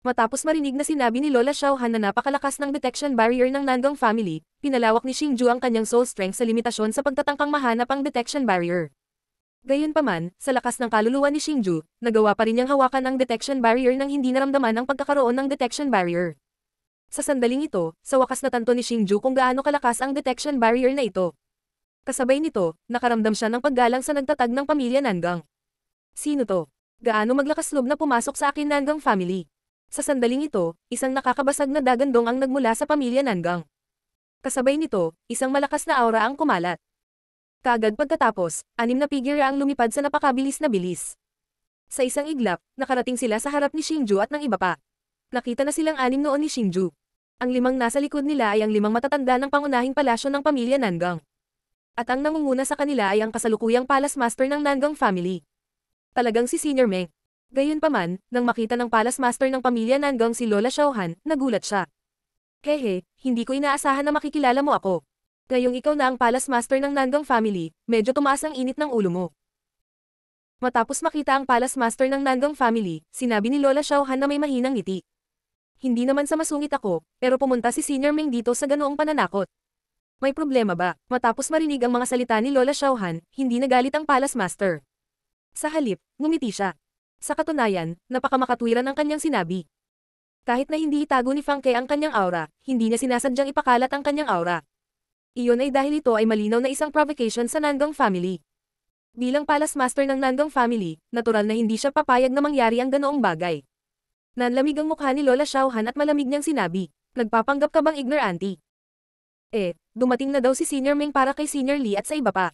Matapos marinig na sinabi ni Lola Xiaohan na napakalakas ng detection barrier ng Nangang family, pinalawak ni Xingju ang kanyang soul strength sa limitasyon sa pagtatangkang mahanap ang detection barrier. Gayunpaman, sa lakas ng kaluluwa ni Xingju, nagawa pa rin niyang hawakan ang detection barrier nang hindi naramdaman ang pagkakaroon ng detection barrier. Sa sandaling ito, sa wakas natanto ni Xingju kung gaano kalakas ang detection barrier na ito. Kasabay nito, nakaramdam siya ng paggalang sa nagtatag ng pamilya Nangang. Sino to? Gaano maglakas loob na pumasok sa akin Nangang family? Sa sandaling ito, isang nakakabasag na dagandong ang nagmula sa pamilya Nangang. Kasabay nito, isang malakas na aura ang kumalat. Kaagad pagkatapos, 6 na figure ang lumipad sa napakabilis na bilis. Sa isang iglap, nakarating sila sa harap ni Xingju at ng iba pa. Nakita na silang 6 noon ni Xingju. Ang 5 nasa likod nila ay ang 5 matatanda ng pangunahing palasyo ng pamilya Nangang. At ang nangunguna sa kanila ay ang kasalukuyang palace master ng Nangang family. Talagang si Senior Meng. Gayunpaman, nang makita ng palace master ng pamilya Nangang si Lola Xiaohan, nagulat siya. Hehe, hindi ko inaasahan na makikilala mo ako. Ngayong ikaw na ang palace master ng Nangang family, medyo tumaas ang init ng ulo mo. Matapos makita ang palace master ng Nangang family, sinabi ni Lola Xiaohan na may mahinang ngiti. Hindi naman sa masungit ako, pero pumunta si Senior Meng dito sa ganoong pananakot. May problema ba? Matapos marinig ang mga salita ni Lola Xiaohan, hindi nagalit ang palace master. Sa halip, ngumiti siya. Sa katunayan, napakamakatwiran ang kanyang sinabi. Kahit na hindi itago ni Fang Ke ang kanyang aura, hindi niya sinasadyang ipakalat ang kanyang aura. Iyon ay dahil ito ay malinaw na isang provocation sa Nangang family. Bilang palace master ng Nangang family, natural na hindi siya papayag na mangyari ang ganoong bagay. Nanlamig ang mukha ni Lola Xiaohan at malamig niyang sinabi, nagpapanggap ka bang ignorante? Dumating na daw si Senior Meng para kay Senior Lee at sa iba pa.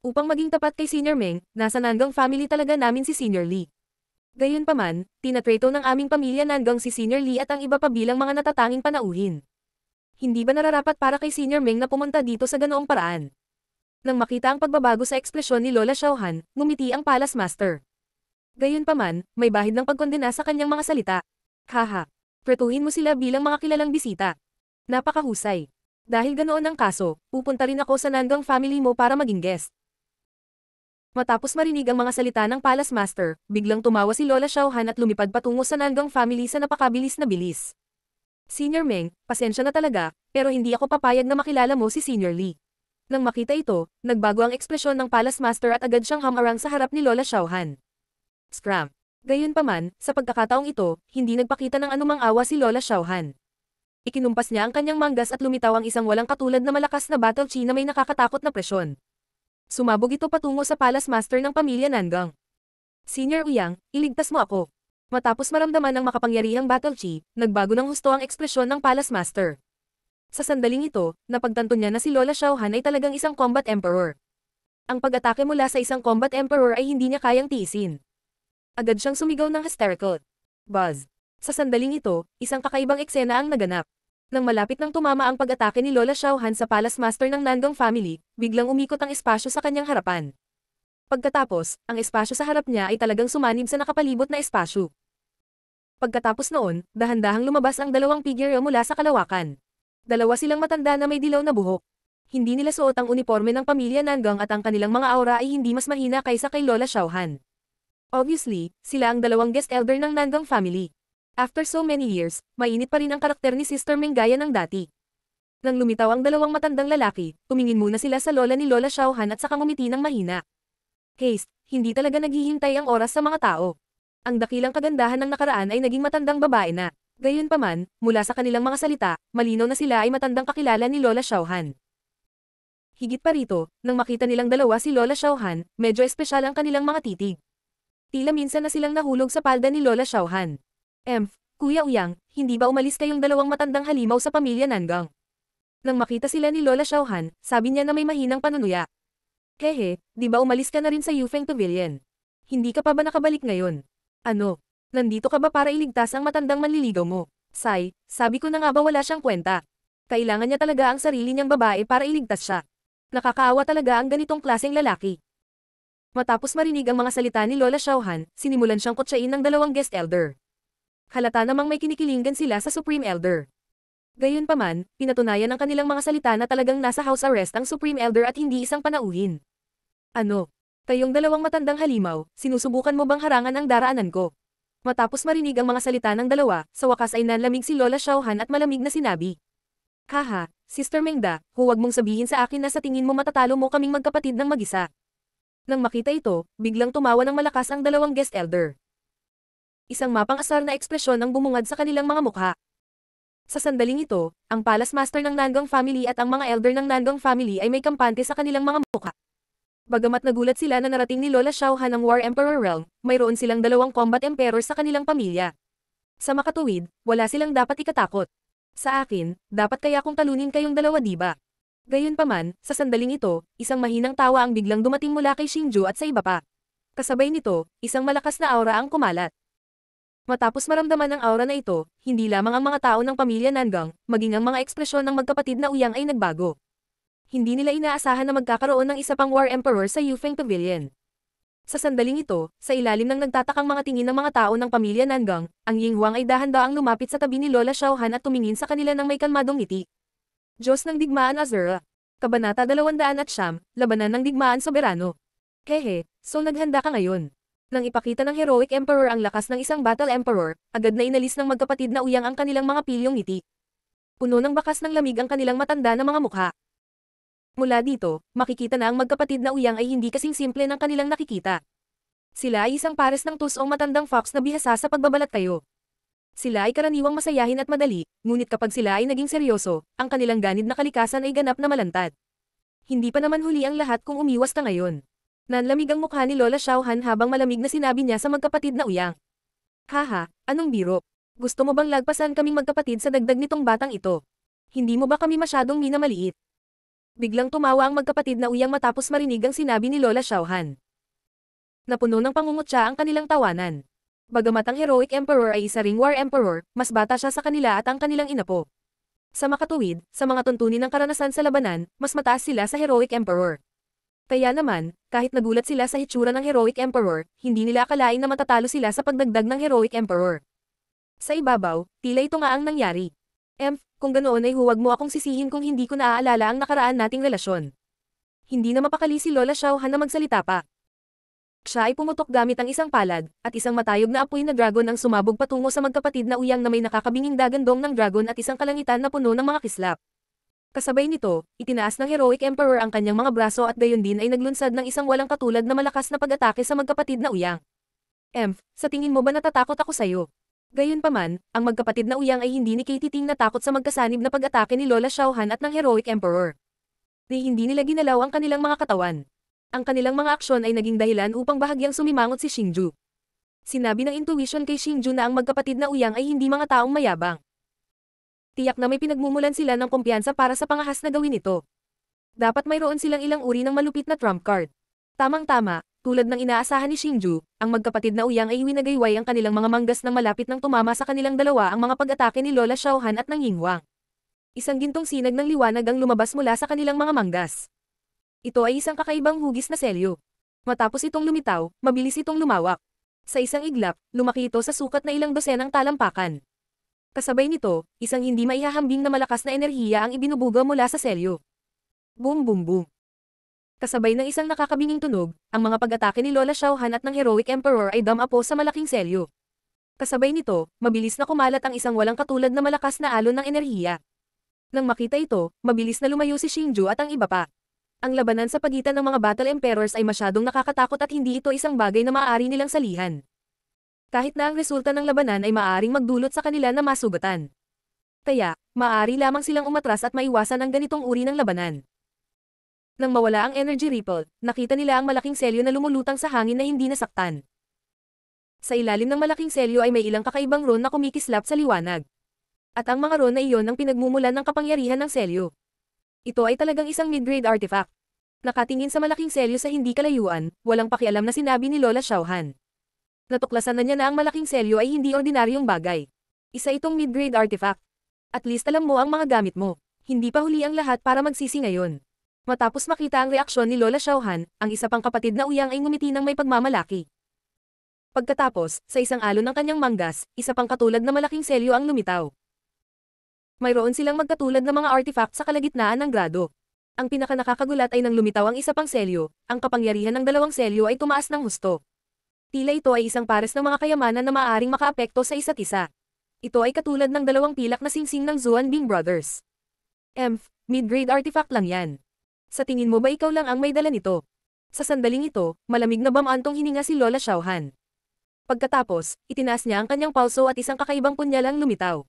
Upang maging tapat kay Senior Meng, nasa Nangang family talaga namin si Senior Lee. Gayunpaman, tinatrato ng aming pamilya Nangang si Senior Lee at ang iba pa bilang mga natatanging panauhin. Hindi ba nararapat para kay Senior Meng na pumunta dito sa ganoong paraan? Nang makita ang pagbabago sa ekspresyon ni Lola Xiaohan, ngumiti ang palace master. Gayunpaman, may bahid ng pagkondena sa kanyang mga salita. Haha. Pretuhin mo sila bilang mga kilalang bisita. Napakahusay. Dahil ganoon ang kaso, pupunta rin ako sa Nangang family mo para maging guest. Matapos marinig ang mga salita ng palace master, biglang tumawa si Lola Xiaohan at lumipad patungo sa Nangang family sa napakabilis na bilis. Senior Meng, pasensya na talaga, pero hindi ako papayag na makilala mo si Senior Lee. Nang makita ito, nagbago ang ekspresyon ng palace master at agad siyang hamarang sa harap ni Lola Xiaohan. Scram. Gayunpaman, sa pagkakataong ito, hindi nagpakita ng anumang awa si Lola Xiaohan. Ikinumpas niya ang kanyang manggas at lumitaw ang isang walang katulad na malakas na battle chi na may nakakatakot na presyon. Sumabog ito patungo sa palace master ng pamilya Nangang. Senior Uyang, iligtas mo ako. Matapos maramdaman ang makapangyarihang battle chi, nagbago ng husto ang ekspresyon ng palace master. Sa sandaling ito, napagtanto niya na si Lola Xiaohan ay talagang isang combat emperor. Ang pag-atake mula sa isang combat emperor ay hindi niya kayang tiisin. Agad siyang sumigaw ng hysterical. Buzz. Sa sandaling ito, isang kakaibang eksena ang naganap. Nang malapit nang tumama ang pag-atake ni Lola Xiaohan sa palace master ng Nangang family, biglang umikot ang espasyo sa kanyang harapan. Pagkatapos, ang espasyo sa harap niya ay talagang sumanib sa nakapalibot na espasyo. Pagkatapos noon, dahan-dahang lumabas ang 2 figure mula sa kalawakan. Dalawa silang matanda na may dilaw na buhok. Hindi nila suot ang uniforme ng pamilya Nangang at ang kanilang mga aura ay hindi mas mahina kaysa kay Lola Xiaohan. Obviously, sila ang dalawang guest elder ng Nanggang family. After so many years, mainit pa rin ang karakter ni Sister Meng gaya ng dati. Nang lumitaw ang dalawang matandang lalaki, tumingin muna sila sa lola ni Lola Xiaohan at saka ngumiti ng mahina. Haste, hindi talaga naghihintay ang oras sa mga tao. Ang dakilang kagandahan ng nakaraan ay naging matandang babae na. Gayunpaman, mula sa kanilang mga salita, malinaw na sila ay matandang kakilala ni Lola Xiaohan. Higit pa rito, nang makita nilang dalawa si Lola Xiaohan, medyo espesyal ang kanilang mga titig. Tila minsan na silang nahulog sa palda ni Lola Xiaohan. Kuya Uyang, hindi ba umalis kayong dalawang matandang halimaw sa pamilya Nanggang? Nang makita sila ni Lola Xiaohan, sabi niya na may mahinang panunuya. Hehe, di ba umalis ka na rin sa Yufeng Pavilion? Hindi ka pa ba nakabalik ngayon? Ano? Nandito ka ba para iligtas ang matandang manliligaw mo? Sai, sabi ko na nga ba wala siyang kwenta. Kailangan niya talaga ang sarili niyang babae para iligtas siya. Nakakaawa talaga ang ganitong klaseng lalaki. Matapos marinig ang mga salita ni Lola Xiaohan, sinimulan siyang kutsain ng dalawang guest elder. Halata namang may kinikilingan sila sa Supreme Elder. Gayunpaman, pinatunayan ng kanilang mga salita na talagang nasa house arrest ang Supreme Elder at hindi isang panauhin. Ano? Kayong dalawang matandang halimaw, sinusubukan mo bang harangan ang daraanan ko? Matapos marinig ang mga salita ng dalawa, sa wakas ay nanlamig si Lola Xiaohan at malamig na sinabi. Haha, Sister Mengda, huwag mong sabihin sa akin na sa tingin mo matatalo mo kaming magkapatid ng mag-isa. Nang makita ito, biglang tumawa ng malakas ang dalawang guest elder. Isang mapang-asar na ekspresyon ang bumungad sa kanilang mga mukha. Sa sandaling ito, ang Palace Master ng Nanggang family at ang mga elder ng Nanggang family ay may kampante sa kanilang mga mukha. Bagamat nagulat sila na narating ni Lola Xiaohan ng War Emperor realm, mayroon silang dalawang combat emperor sa kanilang pamilya. Sa makatuwid, wala silang dapat ikatakot. Sa akin, dapat kaya kong talunin kayong dalawa diba? Gayunpaman, sa sandaling ito, isang mahinang tawa ang biglang dumating mula kay Xingju at sa iba pa. Kasabay nito, isang malakas na aura ang kumalat. Matapos maramdaman ang aura na ito, hindi lamang ang mga tao ng pamilya Nanggang, maging ang mga ekspresyon ng magkapatid na Uyang ay nagbago. Hindi nila inaasahan na magkakaroon ng isa pang War Emperor sa Yufeng Pavilion. Sa sandaling ito, sa ilalim ng nagtatakang mga tingin ng mga tao ng pamilya Nanggang, ang Yinghuang ay dahan-daang lumapit sa tabi ni Lola Xiaohan at tumingin sa kanila ng may kalmadong ngiti. Diyos ng Digmaan Azura. Kabanata 209, Labanan ng Digmaan Soberano. Hehe, so naghanda ka ngayon. Nang ipakita ng Heroic Emperor ang lakas ng isang Battle Emperor, agad na inalis ng magkapatid na Uyang ang kanilang mga pilyong ngiti. Puno ng bakas ng lamig ang kanilang matanda na mga mukha. Mula dito, makikita na ang magkapatid na Uyang ay hindi kasing simple ng kanilang nakikita. Sila ay isang pares ng tusong matandang fox na bihasa sa pagbabalat kayo. Sila ay karaniwang masayahin at madali, ngunit kapag sila ay naging seryoso, ang kanilang ganid na kalikasan ay ganap na malantad. Hindi pa naman huli ang lahat kung umiwas ka ngayon. Nanlamig ang mukha ni Lola Xiaohan habang malamig na sinabi niya sa magkapatid na Uyang. Haha, anong biro? Gusto mo bang lagpasan kaming magkapatid sa dagdag nitong batang ito? Hindi mo ba kami masyadong minamaliit? Biglang tumawa ang magkapatid na Uyang matapos marinig ang sinabi ni Lola Xiaohan. Napuno ng pangungutya ang kanilang tawanan. Bagamat ang Heroic Emperor ay isa ring War Emperor, mas bata siya sa kanila at ang kanilang inapo. Sa makatuwid, sa mga tuntunin ng karanasan sa labanan, mas mataas sila sa Heroic Emperor. Kaya naman, kahit nagulat sila sa hitsura ng Heroic Emperor, hindi nila akalain na matatalo sila sa pagdagdag ng Heroic Emperor. Sa ibabaw, tila ito nga ang nangyari. Kung ganoon ay huwag mo akong sisihin kung hindi ko naaalala ang nakaraan nating relasyon. Hindi na mapakali si Lola Xiaohan na magsalita pa. Siya ay pumutok gamit ang isang palad, at isang matayog na apoy na dragon ang sumabog patungo sa magkapatid na Uyang na may nakakabinging dagandong ng dragon at isang kalangitan na puno ng mga kislap. Kasabay nito, itinaas ng Heroic Emperor ang kanyang mga braso at gayon din ay naglunsad ng isang walang katulad na malakas na pag-atake sa magkapatid na Uyang. Sa tingin mo ba natatakot ako sa'yo? Gayunpaman, ang magkapatid na Uyang ay hindi ni Katie natakot sa magkasanib na pag-atake ni Lola Xiaohan at ng Heroic Emperor. Hindi nila ginalaw ang kanilang mga katawan. Ang kanilang mga aksyon ay naging dahilan upang bahagyang sumimangot si Xingju. Sinabi ng intuition kay Xingju na ang magkapatid na Uyang ay hindi mga taong mayabang. Tiyak na may pinagmumulan sila ng kumpiyansa para sa pangahas na gawin ito. Dapat mayroon silang ilang uri ng malupit na trump card. Tamang-tama, tulad ng inaasahan ni Xingju, ang magkapatid na Uyang ay winagayway ang kanilang mga manggas nang malapit nang tumama sa kanilang dalawa ang mga pag-atake ni Lola Xiaohan at ng Yinghuang. Isang gintong sinag ng liwanag ang lumabas mula sa kanilang mga manggas. Ito ay isang kakaibang hugis na selyo. Matapos itong lumitaw, mabilis itong lumawak. Sa isang iglap, lumaki ito sa sukat na ilang dosenang talampakan. Kasabay nito, isang hindi maihahambing na malakas na enerhiya ang ibinubuga mula sa selyo. Boom boom boom. Kasabay ng isang nakakabinging tunog, ang mga pag-atake ni Lola Xiaohan at ng Heroic Emperor ay damapo sa malaking selyo. Kasabay nito, mabilis na kumalat ang isang walang katulad na malakas na alon ng enerhiya. Nang makita ito, mabilis na lumayo si Xingju at ang iba pa. Ang labanan sa pagitan ng mga Battle Emperors ay masyadong nakakatakot at hindi ito isang bagay na maaari nilang salihan. Kahit na ang resulta ng labanan ay maaaring magdulot sa kanila na masugatan. Kaya, maaari lamang silang umatras at maiwasan ang ganitong uri ng labanan. Nang mawala ang energy ripple, nakita nila ang malaking selyo na lumulutang sa hangin na hindi nasaktan. Sa ilalim ng malaking selyo ay may ilang kakaibang ron na kumikislap sa liwanag. At ang mga ron na iyon ang pinagmumulan ng kapangyarihan ng selyo. Ito ay talagang isang mid-grade artifact. Nakatingin sa malaking selyo sa hindi kalayuan, walang pakialam na sinabi ni Lola Xiaohan. Natuklasan na niya na ang malaking selyo ay hindi ordinaryong bagay. Isa itong mid-grade artifact. At least alam mo ang mga gamit mo. Hindi pa huli ang lahat para magsisi ngayon. Matapos makita ang reaksyon ni Lola Xiaohan, ang isa pang kapatid na Uyang ay ngumiti ng may pagmamalaki. Pagkatapos, sa isang alon ng kanyang manggas, isa pang katulad na malaking selyo ang lumitaw. Mayroon silang magkatulad na mga artifact sa kalagitnaan ng grado. Ang pinakanakakagulat ay nang lumitaw ang isa pang selyo, ang kapangyarihan ng dalawang selyo ay tumaas ng husto. Tila ito ay isang pares ng mga kayamanan na maaaring makaapekto sa isa't isa. Ito ay katulad ng dalawang pilak na singsing ng Zuanbing Brothers. Mid-grade artifact lang yan. Sa tingin mo ba ikaw lang ang may dala nito? Sa sandaling ito, malamig na bamantong hininga si Lola Xiaohan. Pagkatapos, itinaas niya ang kanyang pulso at isang kakaibang punyal ang lumitaw.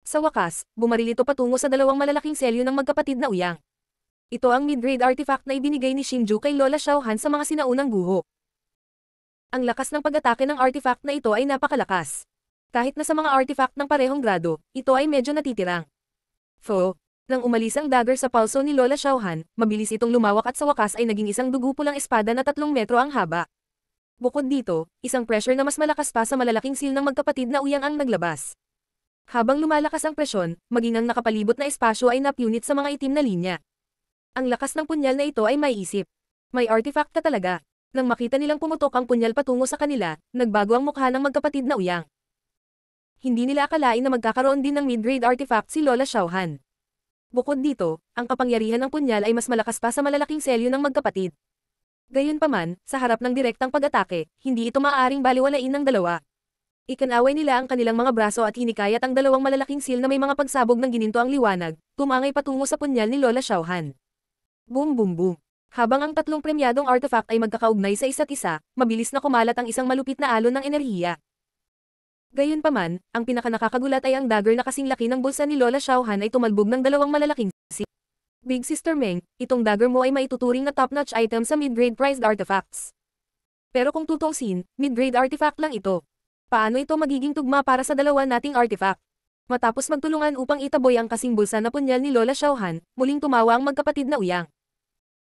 Sa wakas, bumaril ito patungo sa dalawang malalaking selyo ng magkapatid na Uyang. Ito ang mid-grade artifact na ibinigay ni Xingju kay Lola Xiaohan sa mga sinaunang guho. Ang lakas ng pag-atake ng artifact na ito ay napakalakas. Kahit na sa mga artifact ng parehong grado, ito ay medyo natitirang. Nang umalis ang dagger sa pulso ni Lola Xiaohan, mabilis itong lumawak at sa wakas ay naging isang dugupulang espada na 3 metro ang haba. Bukod dito, isang pressure na mas malakas pa sa malalaking seal ng magkapatid na Uyang ang naglabas. Habang lumalakas ang presyon, maging ang nakapalibot na espasyo ay napunit sa mga itim na linya. Ang lakas ng punyal na ito ay maiisip. May artifact ka talaga. Nang makita nilang pumutok ang punyal patungo sa kanila, nagbago ang mukha ng magkapatid na Uyang. Hindi nila akalain na magkakaroon din ng mid-grade artifact si Lola Xiaohan. Bukod dito, ang kapangyarihan ng punyal ay mas malakas pa sa malalaking selyo ng magkapatid. Gayunpaman, sa harap ng direktang pag-atake, hindi ito maaaring baliwalain ng dalawa. Ikinaway nila ang kanilang mga braso at hinikayat ang dalawang malalaking seal na may mga pagsabog ng gininto ang liwanag, tumangay patungo sa punyal ni Lola Xiaohan. Boom boom boom. Habang ang 3 premyadong artifact ay magkakaugnay sa isa't isa, mabilis na kumalat ang isang malupit na alon ng enerhiya. Gayunpaman, ang pinakanakakagulat ay ang dagger na kasing laki ng bulsa ni Lola Xiaohan ay tumalbog ng dalawang malalaking seal. Big Sister Meng, itong dagger mo ay maituturing na top-notch item sa mid-grade prized artifacts. Pero kung tutuusin, mid-grade artifact lang ito. Paano ito magiging tugma para sa dalawa nating artifact? Matapos magtulungan upang itaboy ang kasing bulsa na punyal ni Lola Xiaohan, muling tumawa ang magkapatid na Uyang.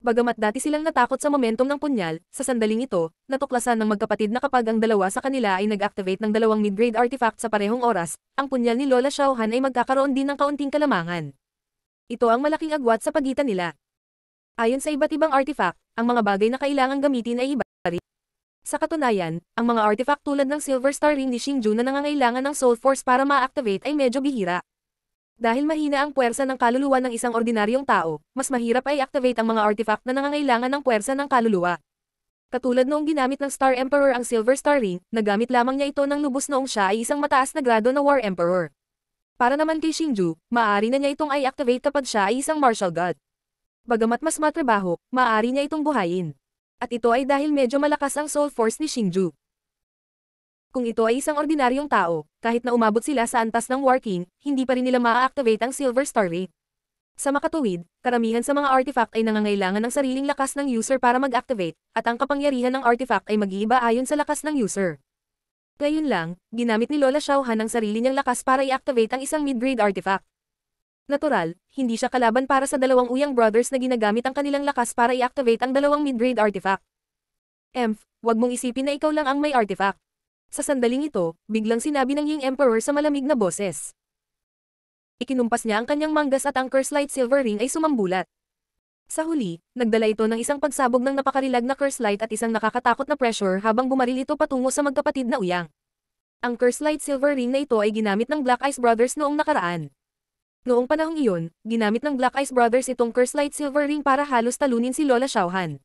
Bagamat dati silang natakot sa momentum ng punyal, sa sandaling ito, natuklasan ng magkapatid na kapag ang dalawa sa kanila ay nag-activate ng dalawang mid-grade artifact sa parehong oras, ang punyal ni Lola Xiaohan ay magkakaroon din ng kaunting kalamangan. Ito ang malaking agwat sa pagitan nila. Ayon sa iba't ibang artifact, ang mga bagay na kailangang gamitin ay iba rin. Sa katunayan, ang mga artifact tulad ng Silver Star Ring ni Xingju na nangangailangan ng Soul Force para ma-activate ay medyo bihira. Dahil mahina ang puwersa ng kaluluwa ng isang ordinaryong tao, mas mahirap ay activate ang mga artifact na nangangailangan ng puwersa ng kaluluwa. Katulad noong ginamit ng Star Emperor ang Silver Star Ring, nagamit lamang niya ito ng lubos noong siya ay isang mataas na grado na War Emperor. Para naman kay Xingju, maaari na niya itong i-activate kapag siya ay isang martial god. Bagamat mas matrabaho, maaari niya itong buhayin. At ito ay dahil medyo malakas ang soul force ni Xingju. Kung ito ay isang ordinaryong tao, kahit na umabot sila sa antas ng War King, hindi pa rin nila ma-activate ang Silver Star Ring. Sa makatuwid, karamihan sa mga artifact ay nangangailangan ng sariling lakas ng user para mag-activate, at ang kapangyarihan ng artifact ay mag-iiba ayon sa lakas ng user. Ngayon lang, ginamit ni Lola Xiaohan ang sarili niyang lakas para i-activate ang isang mid-grade artifact. Natural, hindi siya kalaban para sa dalawang Uyang brothers na ginagamit ang kanilang lakas para i-activate ang dalawang mid-grade artifact. Wag mong isipin na ikaw lang ang may artifact. Sa sandaling ito, biglang sinabi ng Ying Emperor sa malamig na boses. Ikinumpas niya ang kanyang manggas at ang Curse Light Silver Ring ay sumambulat. Sa huli, nagdala ito ng isang pagsabog ng napakarilag na Curse Light at isang nakakatakot na pressure habang bumaril ito patungo sa magkapatid na Uyang. Ang Curse Light Silver Ring na ito ay ginamit ng Black Ice Brothers noong nakaraan. Noong panahong iyon, ginamit ng Black Ice Brothers itong Curse Light Silver Ring para halos talunin si Lola Xiaohan.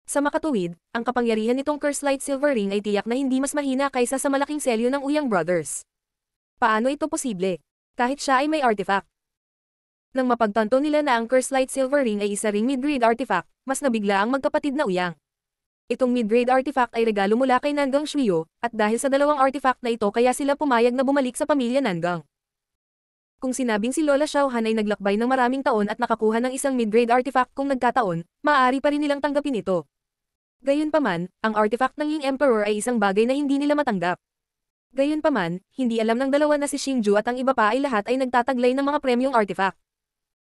Sa makatuwid, ang kapangyarihan nitong Curse Light Silver Ring ay tiyak na hindi mas mahina kaysa sa malaking selyo ng Uyang Brothers. Paano ito posible? Kahit siya ay may artifact. Nang mapagtanto nila na ang Curse Light Silver Ring ay isa ring mid-grade artifact, mas nabigla ang magkapatid na Uyang. Itong mid-grade artifact ay regalo mula kay Nangang Shuyo, at dahil sa dalawang artifact na ito kaya sila pumayag na bumalik sa pamilya Nangang. Kung sinabing si Lola Xiaohan ay naglakbay ng maraming taon at nakakuha ng isang mid-grade artifact kung nagkataon, maaari pa rin nilang tanggapin ito. Gayunpaman, ang artifact ng Ying Emperor ay isang bagay na hindi nila matanggap. Gayunpaman, hindi alam ng dalawa na si Xingju at ang iba pa ay lahat ay nagtataglay ng mga premyong artifact.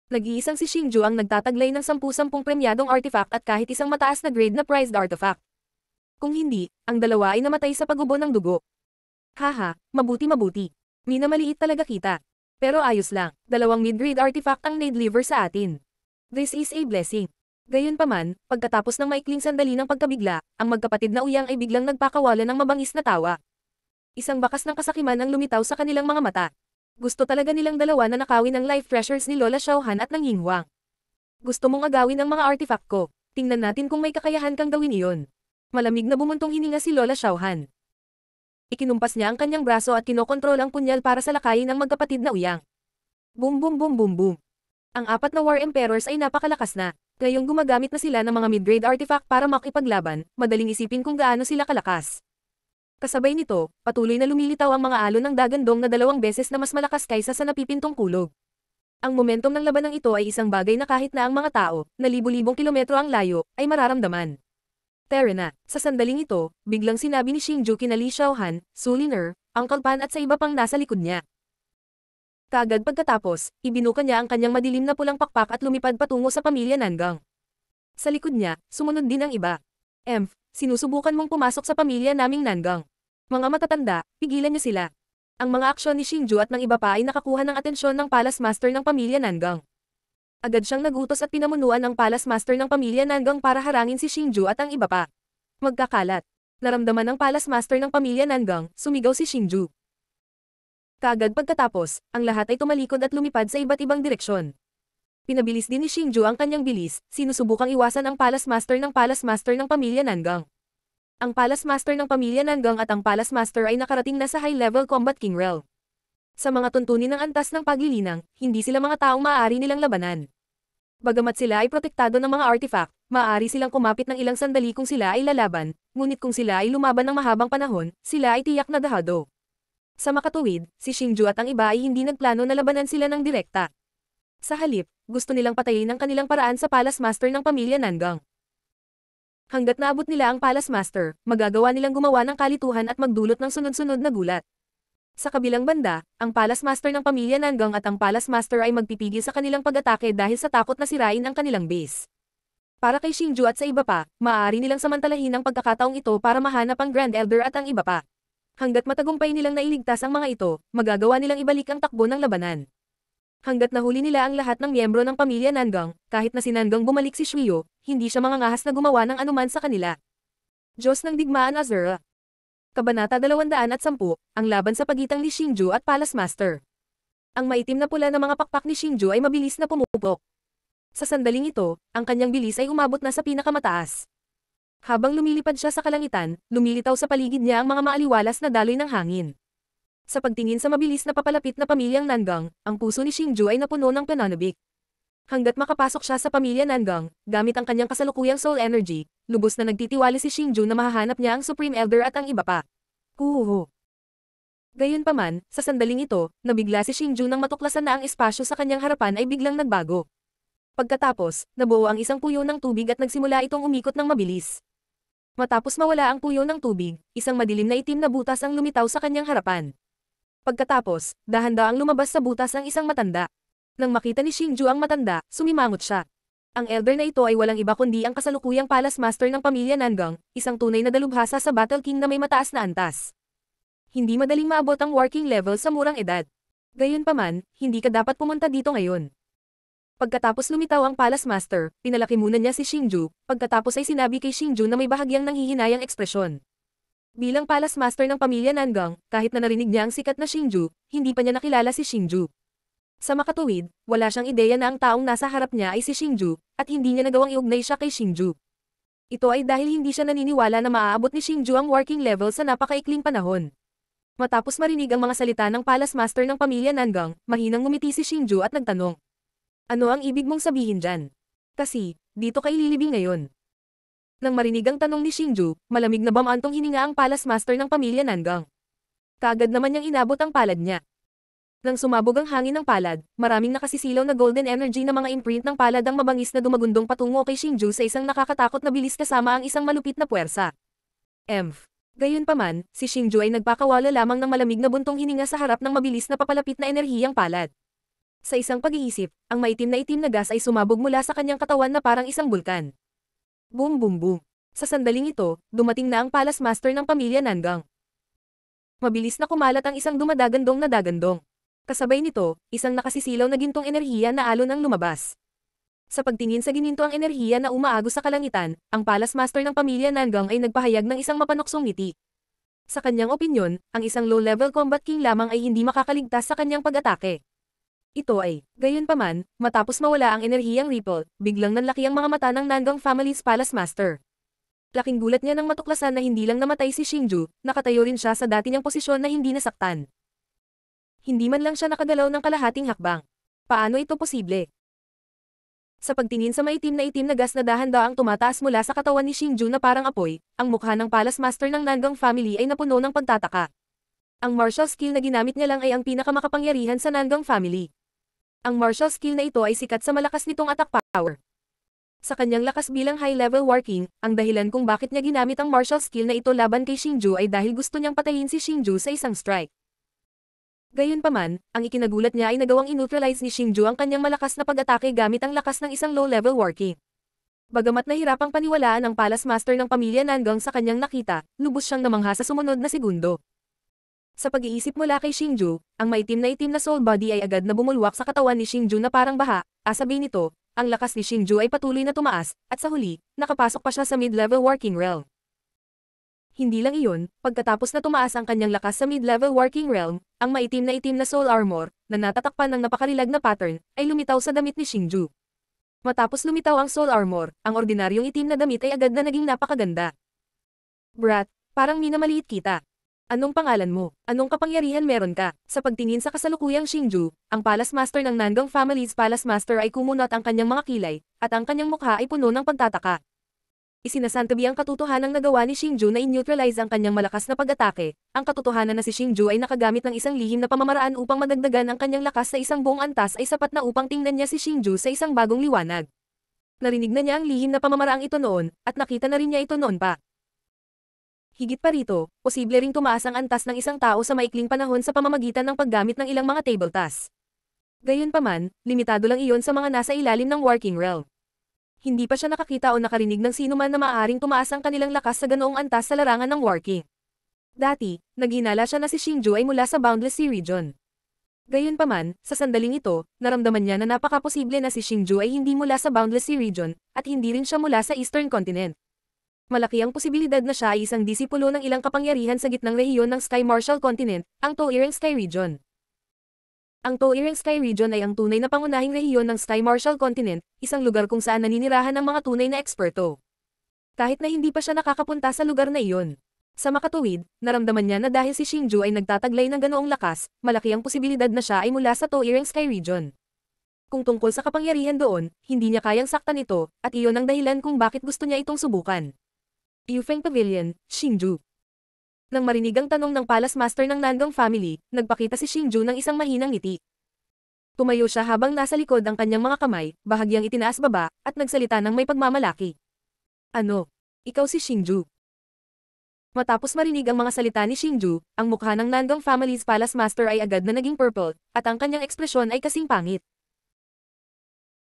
Nag-iisang si Xingju ang nagtataglay ng 10-10 premyadong artifact at kahit isang mataas na grade na prized artifact. Kung hindi, ang dalawa ay namatay sa pagubo ng dugo. Haha, mabuti. Minamaliit talaga kita. Pero ayos lang, dalawang mid-grade artifact ang na-deliver sa atin. This is a blessing. Gayunpaman, pagkatapos ng maikling sandali ng pagkabigla, ang magkapatid na Uyang ay biglang nagpakawala ng mabangis na tawa. Isang bakas ng kasakiman ang lumitaw sa kanilang mga mata. Gusto talaga nilang dalawa na nakawin ang life treasures ni Lola Xiaohan at ng Yinhuang. Gusto mong agawin ang mga artifact ko, tingnan natin kung may kakayahan kang gawin iyon. Malamig na bumuntong hininga si Lola Xiaohan. Ikinumpas niya ang kanyang braso at kinokontrol ang punyal para salakayin ang magkapatid na Uyang. Boom boom boom boom boom. Ang apat na War Emperors ay napakalakas na. Ngayong gumagamit na sila ng mga mid-grade artifact para makipaglaban, madaling isipin kung gaano sila kalakas. Kasabay nito, patuloy na lumilitaw ang mga alon ng dagandong na 2 beses na mas malakas kaysa sa napipintong kulog. Ang momentum ng labanang ito ay isang bagay na kahit na ang mga tao, na libu-libong kilometro ang layo, ay mararamdaman. Tara na, sa sandaling ito, biglang sinabi ni Xingju kina Li Xiaohan, Su Liner, Uncle Pan at sa iba pang nasa likod niya. Kaagad pagkatapos, ibinuka niya ang kanyang madilim na pulang pakpak at lumipad patungo sa pamilya Nangang. Sa likod niya, sumunod din ang iba. Sinusubukan mong pumasok sa pamilya naming Nangang. Mga matatanda, pigilan niyo sila. Ang mga aksyon ni Xingju at ng iba pa ay nakakuha ng atensyon ng Palace Master ng pamilya Nangang. Agad siyang nagutos at pinamunuan ng Palace Master ng pamilya Nangang para harangin si Xingju at ang iba pa. Magkakalat. Naramdaman ng Palace Master ng pamilya Nangang, sumigaw si Xingju. Kaagad pagkatapos, ang lahat ay tumalikod at lumipad sa iba't ibang direksyon. Pinabilis din ni Xingju ang kanyang bilis, sinusubukang iwasan ang Palace Master ng pamilya Nangang. Ang Palace Master ng pamilya Nangang at ang Palace Master ay nakarating na sa high-level combat king realm. Sa mga tuntunin ng antas ng paglilinang, hindi sila mga taong maaari nilang labanan. Bagamat sila ay protektado ng mga artifact, maaari silang kumapit ng ilang sandali kung sila ay lalaban, ngunit kung sila ay lumaban ng mahabang panahon, sila ay tiyak na dahado. Sa makatuwid, si Xingju at ang iba ay hindi nagplano na labanan sila ng direkta. Sa halip, gusto nilang patayin ang kanilang paraan sa Palace Master ng pamilya Nangang. Hanggat naabot nila ang Palace Master, magagawa nilang gumawa ng kalituhan at magdulot ng sunod-sunod na gulat. Sa kabilang banda, ang Palace Master ng pamilya Nangang at ang Palace Master ay magpipigil sa kanilang pag-atake dahil sa takot na sirain ang kanilang base. Para kay Xingju at sa iba pa, maaari nilang samantalahin ang pagkakataong ito para mahanap ang Grand Elder at ang iba pa. Hanggat matagumpay nilang nailigtas ang mga ito, magagawa nilang ibalik ang takbo ng labanan. Hanggat nahuli nila ang lahat ng miyembro ng pamilya Nangang, kahit na si Nangang bumalik si Shuyo, hindi siya mangangahas na gumawa ng anuman sa kanila. Diyos ng Digmaan Azura. Kabanata 210, ang laban sa pagitan ni Xingju at Palace Master. Ang maitim na pula ng mga pakpak ni Xingju ay mabilis na pumupok. Sa sandaling ito, ang kanyang bilis ay umabot na sa pinakamataas. Habang lumilipad siya sa kalangitan, lumilitaw sa paligid niya ang mga maaliwalas na daloy ng hangin. Sa pagtingin sa mabilis na papalapit na pamilyang Nangang, ang puso ni Xingju ay napuno ng pananabik. Hanggat makapasok siya sa pamilya Nangang, gamit ang kanyang kasalukuyang soul energy, lubos na nagtitiwala si Xingju na mahahanap niya ang Supreme Elder at ang iba pa. Huhuhu. Gayunpaman, sa sandaling ito, nabigla si Xingju nang matuklasan na ang espasyo sa kanyang harapan ay biglang nagbago. Pagkatapos, nabuo ang isang puyo ng tubig at nagsimula itong umikot ng mabilis. Matapos mawala ang puyo ng tubig, isang madilim na itim na butas ang lumitaw sa kanyang harapan. Pagkatapos, dahan-daang lumabas sa butas ang isang matanda. Nang makita ni Xingju ang matanda, sumimangot siya. Ang elder na ito ay walang iba kundi ang kasalukuyang Palace Master ng pamilya Nangang, isang tunay na dalubhasa sa Battle King na may mataas na antas. Hindi madaling maabot ang working level sa murang edad. Gayunpaman, hindi ka dapat pumunta dito ngayon. Pagkatapos lumitaw ang Palace Master, pinalaki muna niya si Xingju, pagkatapos ay sinabi kay Xingju na may bahagyang nanghihinayang ekspresyon. Bilang Palace Master ng pamilya Nangang, kahit na narinig niya ang sikat na Xingju, hindi pa niya nakilala si Xingju. Sa makatuwid, wala siyang ideya na ang taong nasa harap niya ay si Xingju, at hindi niya nagawang iugnay siya kay Xingju. Ito ay dahil hindi siya naniniwala na maaabot ni Xingju ang working level sa napakaikling panahon. Matapos marinig ang mga salita ng Palace Master ng pamilya Nangang, mahinang ngumiti si Xingju at nagtanong. Ano ang ibig mong sabihin dyan? Kasi, dito ka ililibing ngayon. Nang marinig ang tanong ni Xingju, malamig na bamantong hininga ang Palace Master ng pamilya Nangang. Kaagad naman niyang inabot ang palad niya. Nang sumabog ang hangin ng palad, maraming nakasisilaw na golden energy na mga imprint ng palad ang mabangis na dumagundong patungo kay Xingju sa isang nakakatakot na bilis kasama ang isang malupit na puwersa. Gayunpaman, si Xingju ay nagpakawala lamang ng malamig na buntong hininga sa harap ng mabilis na papalapit na enerhiyang palad. Sa isang pag-iisip, ang maitim na gas ay sumabog mula sa kanyang katawan na parang isang bulkan. Boom boom boom. Sa sandaling ito, dumating na ang Palace Master ng pamilya Nangang. Mabilis na kumalat ang isang dumadagandong na dagandong. Kasabay nito, isang nakasisilaw na gintong enerhiya na alon ang lumabas. Sa pagtingin sa gininto ang enerhiya na umaagos sa kalangitan, ang Palace Master ng pamilya Nangang ay nagpahayag ng isang mapanuksong ngiti. Sa kanyang opinyon, ang isang low-level combat king lamang ay hindi makakaligtas sa kanyang pag-atake. Ito ay, gayunpaman, matapos mawala ang enerhiyang ripple, biglang nanlaki ang mga mata ng Nangang family's Palace Master. Laking gulat niya nang matuklasan na hindi lang namatay si Xingju, nakatayo rin siya sa dati niyang posisyon na hindi nasaktan. Hindi man lang siya nakagalaw ng kalahating hakbang. Paano ito posible? Sa pagtingin sa maitim na gas na dahan-daang tumataas mula sa katawan ni Xingju na parang apoy, ang mukha ng Palace Master ng Nangang family ay napuno ng pagtataka. Ang martial skill na ginamit niya lang ay ang pinakamakapangyarihan sa Nangang family. Ang martial skill na ito ay sikat sa malakas nitong attack power. Sa kanyang lakas bilang high-level war king, ang dahilan kung bakit niya ginamit ang martial skill na ito laban kay Xingju ay dahil gusto niyang patayin si Xingju sa isang strike. Gayunpaman, ang ikinagulat niya ay nagawang ineutralize ni Xingju ang kanyang malakas na pag-atake gamit ang lakas ng isang low-level war king. Bagamat nahirapang paniwalaan ang Palace Master ng pamilya Nangang sa kanyang nakita, lubos siyang namangha sa sumunod na segundo. Sa pag-iisip mula kay Xingju, ang maitim na soul body ay agad na bumulwak sa katawan ni Xingju na parang baha, asabi nito, ang lakas ni Xingju ay patuloy na tumaas, at sa huli, nakapasok pa siya sa mid-level working realm. Hindi lang iyon, pagkatapos na tumaas ang kanyang lakas sa mid-level working realm, ang maitim na soul armor, na natatakpan ng napakarilag na pattern, ay lumitaw sa damit ni Xingju. Matapos lumitaw ang soul armor, ang ordinaryong itim na damit ay agad na naging napakaganda. Brat, parang minamaliit kita. Anong pangalan mo? Anong kapangyarihan meron ka? Sa pagtingin sa kasalukuyang Xingju, ang Palace Master ng Nangang family's Palace Master ay kumunat ang kanyang mga kilay, at ang kanyang mukha ay puno ng pagtataka. Isinasantabi ang katotohanang nagawa ni Xingju na in-neutralize ang kanyang malakas na pag-atake, ang katotohanan na si Xingju ay nakagamit ng isang lihim na pamamaraan upang madagdagan ang kanyang lakas sa isang buong antas ay sapat na upang tingnan niya si Xingju sa isang bagong liwanag. Narinig na niya ang lihim na pamamaraang ito noon, at nakita na rin niya ito noon pa. Higit pa rito, posible ring tumaas ang antas ng isang tao sa maikling panahon sa pamamagitan ng paggamit ng ilang mga table tasks. Gayunpaman, limitado lang iyon sa mga nasa ilalim ng working realm. Hindi pa siya nakakita o nakarinig ng sino man na maaaring tumaas ang kanilang lakas sa ganoong antas sa larangan ng working. Dati, naghinala siya na si Xingju ay mula sa Boundless Sea Region. Gayunpaman, sa sandaling ito, naramdaman niya na napakaposible na si Xingju ay hindi mula sa Boundless Sea Region, at hindi rin siya mula sa Eastern Continent. Malaki ang posibilidad na siya ay isang disipulo ng ilang kapangyarihan sa gitnang rehiyon ng Sky Martial Continent, ang Toireng Sky Region. Ang Toireng Sky Region ay ang tunay na pangunahing rehiyon ng Sky Martial Continent, isang lugar kung saan naninirahan ng mga tunay na eksperto. Kahit na hindi pa siya nakakapunta sa lugar na iyon. Sa makatuwid, naramdaman niya na dahil si Xingju ay nagtataglay ng ganoong lakas, malaki ang posibilidad na siya ay mula sa Toireng Sky Region. Kung tungkol sa kapangyarihan doon, hindi niya kayang saktan ito, at iyon ang dahilan kung bakit gusto niya itong subukan. Yufeng Pavilion, Xingju. Nang marinig ang tanong ng Palace Master ng Nangang family, nagpakita si Xingju ng isang mahinang ngiti. Tumayo siya habang nasa likod ang kanyang mga kamay, bahagyang itinaas baba, at nagsalita ng may pagmamalaki. Ano? Ikaw si Xingju. Matapos marinig ang mga salita ni Xingju, ang mukha ng Nangang family's Palace Master ay agad na naging purple, at ang kanyang ekspresyon ay kasing pangit.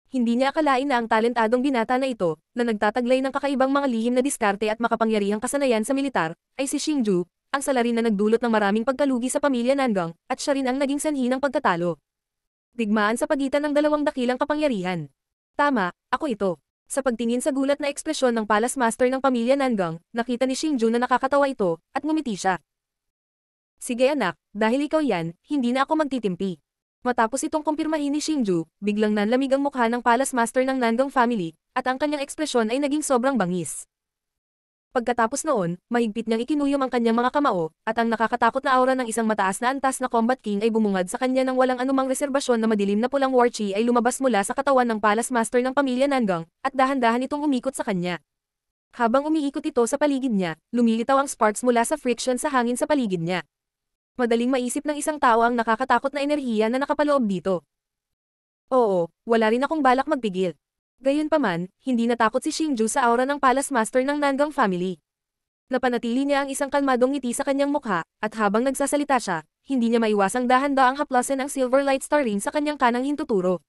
Hindi niya akalain na ang talentadong binata na ito, na nagtataglay ng kakaibang mga lihim na diskarte at makapangyarihang kasanayan sa militar, ay si Xingju, ang salarin na nagdulot ng maraming pagkalugi sa pamilya Nangang, at siya rin ang naging sanhi ng pagkatalo. Digmaan sa pagitan ng dalawang dakilang kapangyarihan. Tama, ako ito. Sa pagtingin sa gulat na ekspresyon ng Palace Master ng pamilya Nangang, nakita ni Xingju na nakakatawa ito, at ngumiti siya. Sige anak, dahil ikaw yan, hindi na ako magtitimpi. Matapos itong kumpirmahin ni Xingju, biglang nanlamig ang mukha ng Palace Master ng Nanggang family, at ang kanyang ekspresyon ay naging sobrang bangis. Pagkatapos noon, mahigpit niyang ikinuyom ang kanyang mga kamao, at ang nakakatakot na aura ng isang mataas na antas na Combat King ay bumungad sa kanya ng walang anumang reserbasyon na madilim na pulang war chi ay lumabas mula sa katawan ng Palace Master ng pamilya Nanggang, at dahan-dahan itong umikot sa kanya. Habang umiikot ito sa paligid niya, lumilitaw ang sparks mula sa friction sa hangin sa paligid niya. Madaling maisip ng isang tao ang nakakatakot na enerhiya na nakapaloob dito. Oo, wala rin akong balak magpigil. Gayunpaman, hindi natakot si Xingju sa aura ng Palace Master ng Nanggang family. Napanatili niya ang isang kalmadong ngiti sa kanyang mukha, at habang nagsasalita siya, hindi niya maiwasang dahan-daang haplasan ang Silver Light Star Ring sa kanyang kanang hintuturo.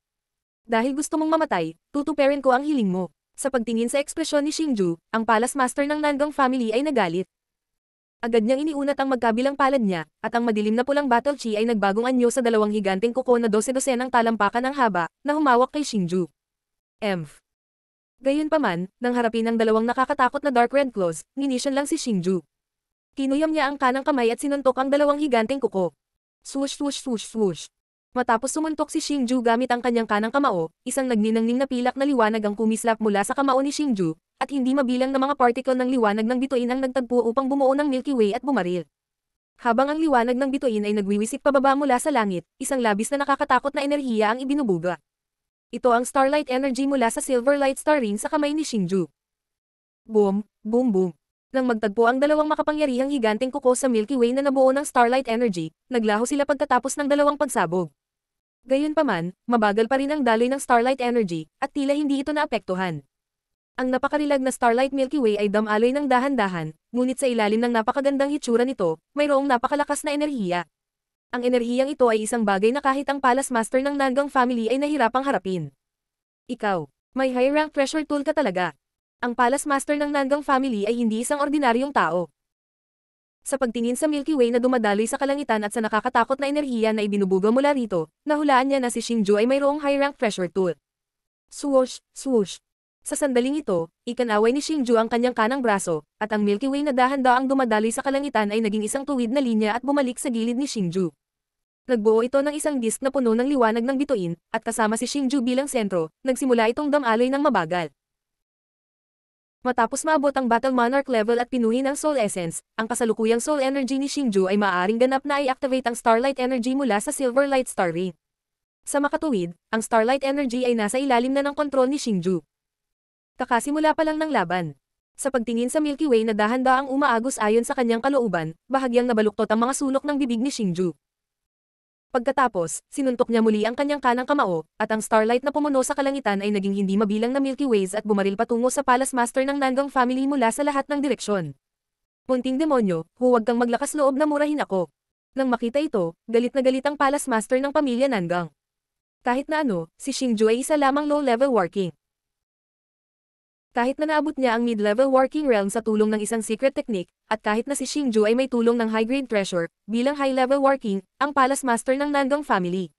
Dahil gusto mong mamatay, tutuparin ko ang hiling mo. Sa pagtingin sa ekspresyon ni Xingju, ang Palace Master ng Nanggang family ay nagalit. Agad niyang iniunat ang magkabilang palad niya, at ang madilim na pulang battle chi ay nagbagong anyo sa dalawang higanteng kuko na 12-dosenang talampakan ang haba, na humawak kay Xingju. Gayunpaman, nang harapin ang dalawang nakakatakot na dark red claws, ninisyon lang si Xingju. Kinuyam niya ang kanang kamay at sinuntok ang dalawang higanteng kuko. Swoosh swoosh swoosh swoosh. Matapos sumuntok si Xingju gamit ang kanyang kanang kamao, isang nagninangning na pilak na liwanag ang kumislap mula sa kamao ni Xingju, at hindi mabilang na mga particle ng liwanag ng bituin ang nagtagpo upang bumuo ng Milky Way at bumaril. Habang ang liwanag ng bituin ay nagwiwisik pababa mula sa langit, isang labis na nakakatakot na enerhiya ang ibinubuga. Ito ang Starlight Energy mula sa Silver Light Star Ring sa kamay ni Xingju. Boom, boom boom. Nang magtagpo ang dalawang makapangyarihang higanteng kuko sa Milky Way na nabuo ng Starlight Energy, naglaho sila pagkatapos ng dalawang pagsabog. Gayunpaman, mabagal pa rin ang daloy ng Starlight Energy, at tila hindi ito naapektuhan. Ang napakarilag na Starlight Milky Way ay damaloy ng dahan-dahan, ngunit sa ilalim ng napakagandang hitsura nito, mayroong napakalakas na enerhiya. Ang enerhiyang ito ay isang bagay na kahit ang Palace Master ng Nanggang family ay nahirapang harapin. Ikaw, may high rank pressure tool ka talaga. Ang Palace Master ng Nanggang family ay hindi isang ordinaryong tao. Sa pagtingin sa Milky Way na dumadaloy sa kalangitan at sa nakakatakot na enerhiya na ibinubuga mula rito, nahulaan niya na si Xingju ay mayroong high rank pressure tool. Swoosh, swoosh. Sa sandaling ito, ikanaway ni Xingju ang kanyang kanang braso, at ang Milky Way na dahan-daang dumadaloy sa kalangitan ay naging isang tuwid na linya at bumalik sa gilid ni Xingju. Nagbuo ito ng isang disk na puno ng liwanag ng bituin, at kasama si Xingju bilang sentro, nagsimula itong damaloy ng mabagal. Matapos maabot ang Battle Monarch level at pinuhin ang Soul Essence, ang kasalukuyang Soul Energy ni Xingju ay maaaring ganap na i-activate ang Starlight Energy mula sa Silver Light Star Ring. Sa makatuwid, ang Starlight Energy ay nasa ilalim na ng kontrol ni Xingju. Kakasimula pa lang ng laban. Sa pagtingin sa Milky Way na dahan-daang umaagos ayon sa kanyang kalooban, bahagyang nabaluktot ang mga sulok ng bibig ni Xingju. Pagkatapos, sinuntok niya muli ang kanyang kanang kamao, at ang starlight na pumuno sa kalangitan ay naging hindi mabilang na Milky Ways at bumaril patungo sa Palace Master ng Nanggang family mula sa lahat ng direksyon. Munting demonyo, huwag kang maglakas loob na murahin ako. Nang makita ito, galit na galit ang Palace Master ng pamilya Nanggang. Kahit na ano, si Xingju ay isa lamang low-level working. Kahit na naabot niya ang mid-level working realm sa tulong ng isang secret technique, at kahit na si Xingju ay may tulong ng high-grade treasure, bilang high-level working, ang Palace Master ng Nanggang family.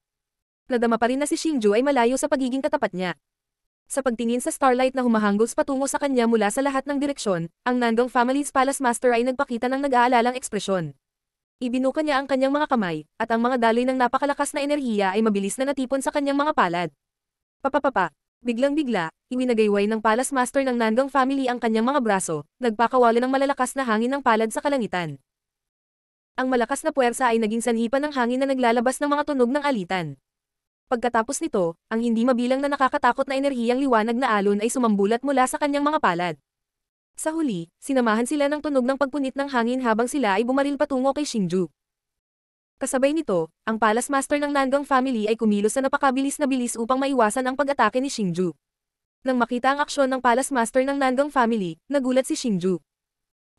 Nadama pa rin na si Xingju ay malayo sa pagiging katapat niya. Sa pagtingin sa starlight na humahanggos patungo sa kanya mula sa lahat ng direksyon, ang Nanggang family's Palace Master ay nagpakita ng nag-aalalang ekspresyon. Ibinuka niya ang kanyang mga kamay, at ang mga daloy ng napakalakas na enerhiya ay mabilis na natipon sa kanyang mga palad. Papapapa. Biglang-bigla, iwinagayway ng Palace Master ng Nanggang family ang kanyang mga braso, nagpakawala ng malalakas na hangin ng palad sa kalangitan. Ang malakas na puwersa ay naging sanhipan ng hangin na naglalabas ng mga tunog ng alitan. Pagkatapos nito, ang hindi mabilang na nakakatakot na enerhiyang liwanag na alon ay sumambulat mula sa kanyang mga palad. Sa huli, sinamahan sila ng tunog ng pagpunit ng hangin habang sila ay bumaril patungo kay Xingju. Kasabay nito, ang Palace Master ng Nanggang family ay kumilos sa napakabilis na bilis upang maiwasan ang pag-atake ni Xingju. Nang makita ang aksyon ng Palace Master ng Nanggang family, nagulat si Xingju.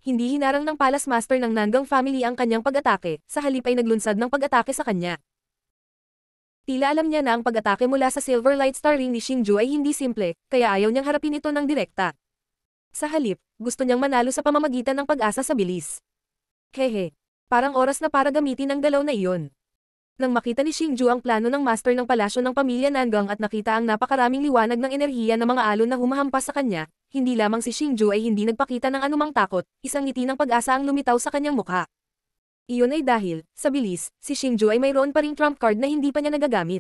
Hindi hinarang ng Palace Master ng Nanggang family ang kanyang pag-atake, sa halip ay naglunsad ng pag-atake sa kanya. Tila alam niya na ang pag-atake mula sa Silver Light Star Ring ni Xingju ay hindi simple, kaya ayaw niyang harapin ito ng direkta. Sa halip, gusto niyang manalo sa pamamagitan ng pag-asa sa bilis. Hehe. Parang oras na para gamitin ang galaw na iyon. Nang makita ni Xingju ang plano ng master ng palasyo ng pamilya Nanggang at nakita ang napakaraming liwanag ng enerhiya ng mga alon na humahampas sa kanya, hindi lamang si Xingju ay hindi nagpakita ng anumang takot, isang ngiti ng pag-asa ang lumitaw sa kanyang mukha. Iyon ay dahil, sa bilis, si Xingju ay mayroon pa ring trump card na hindi pa niya nagagamit.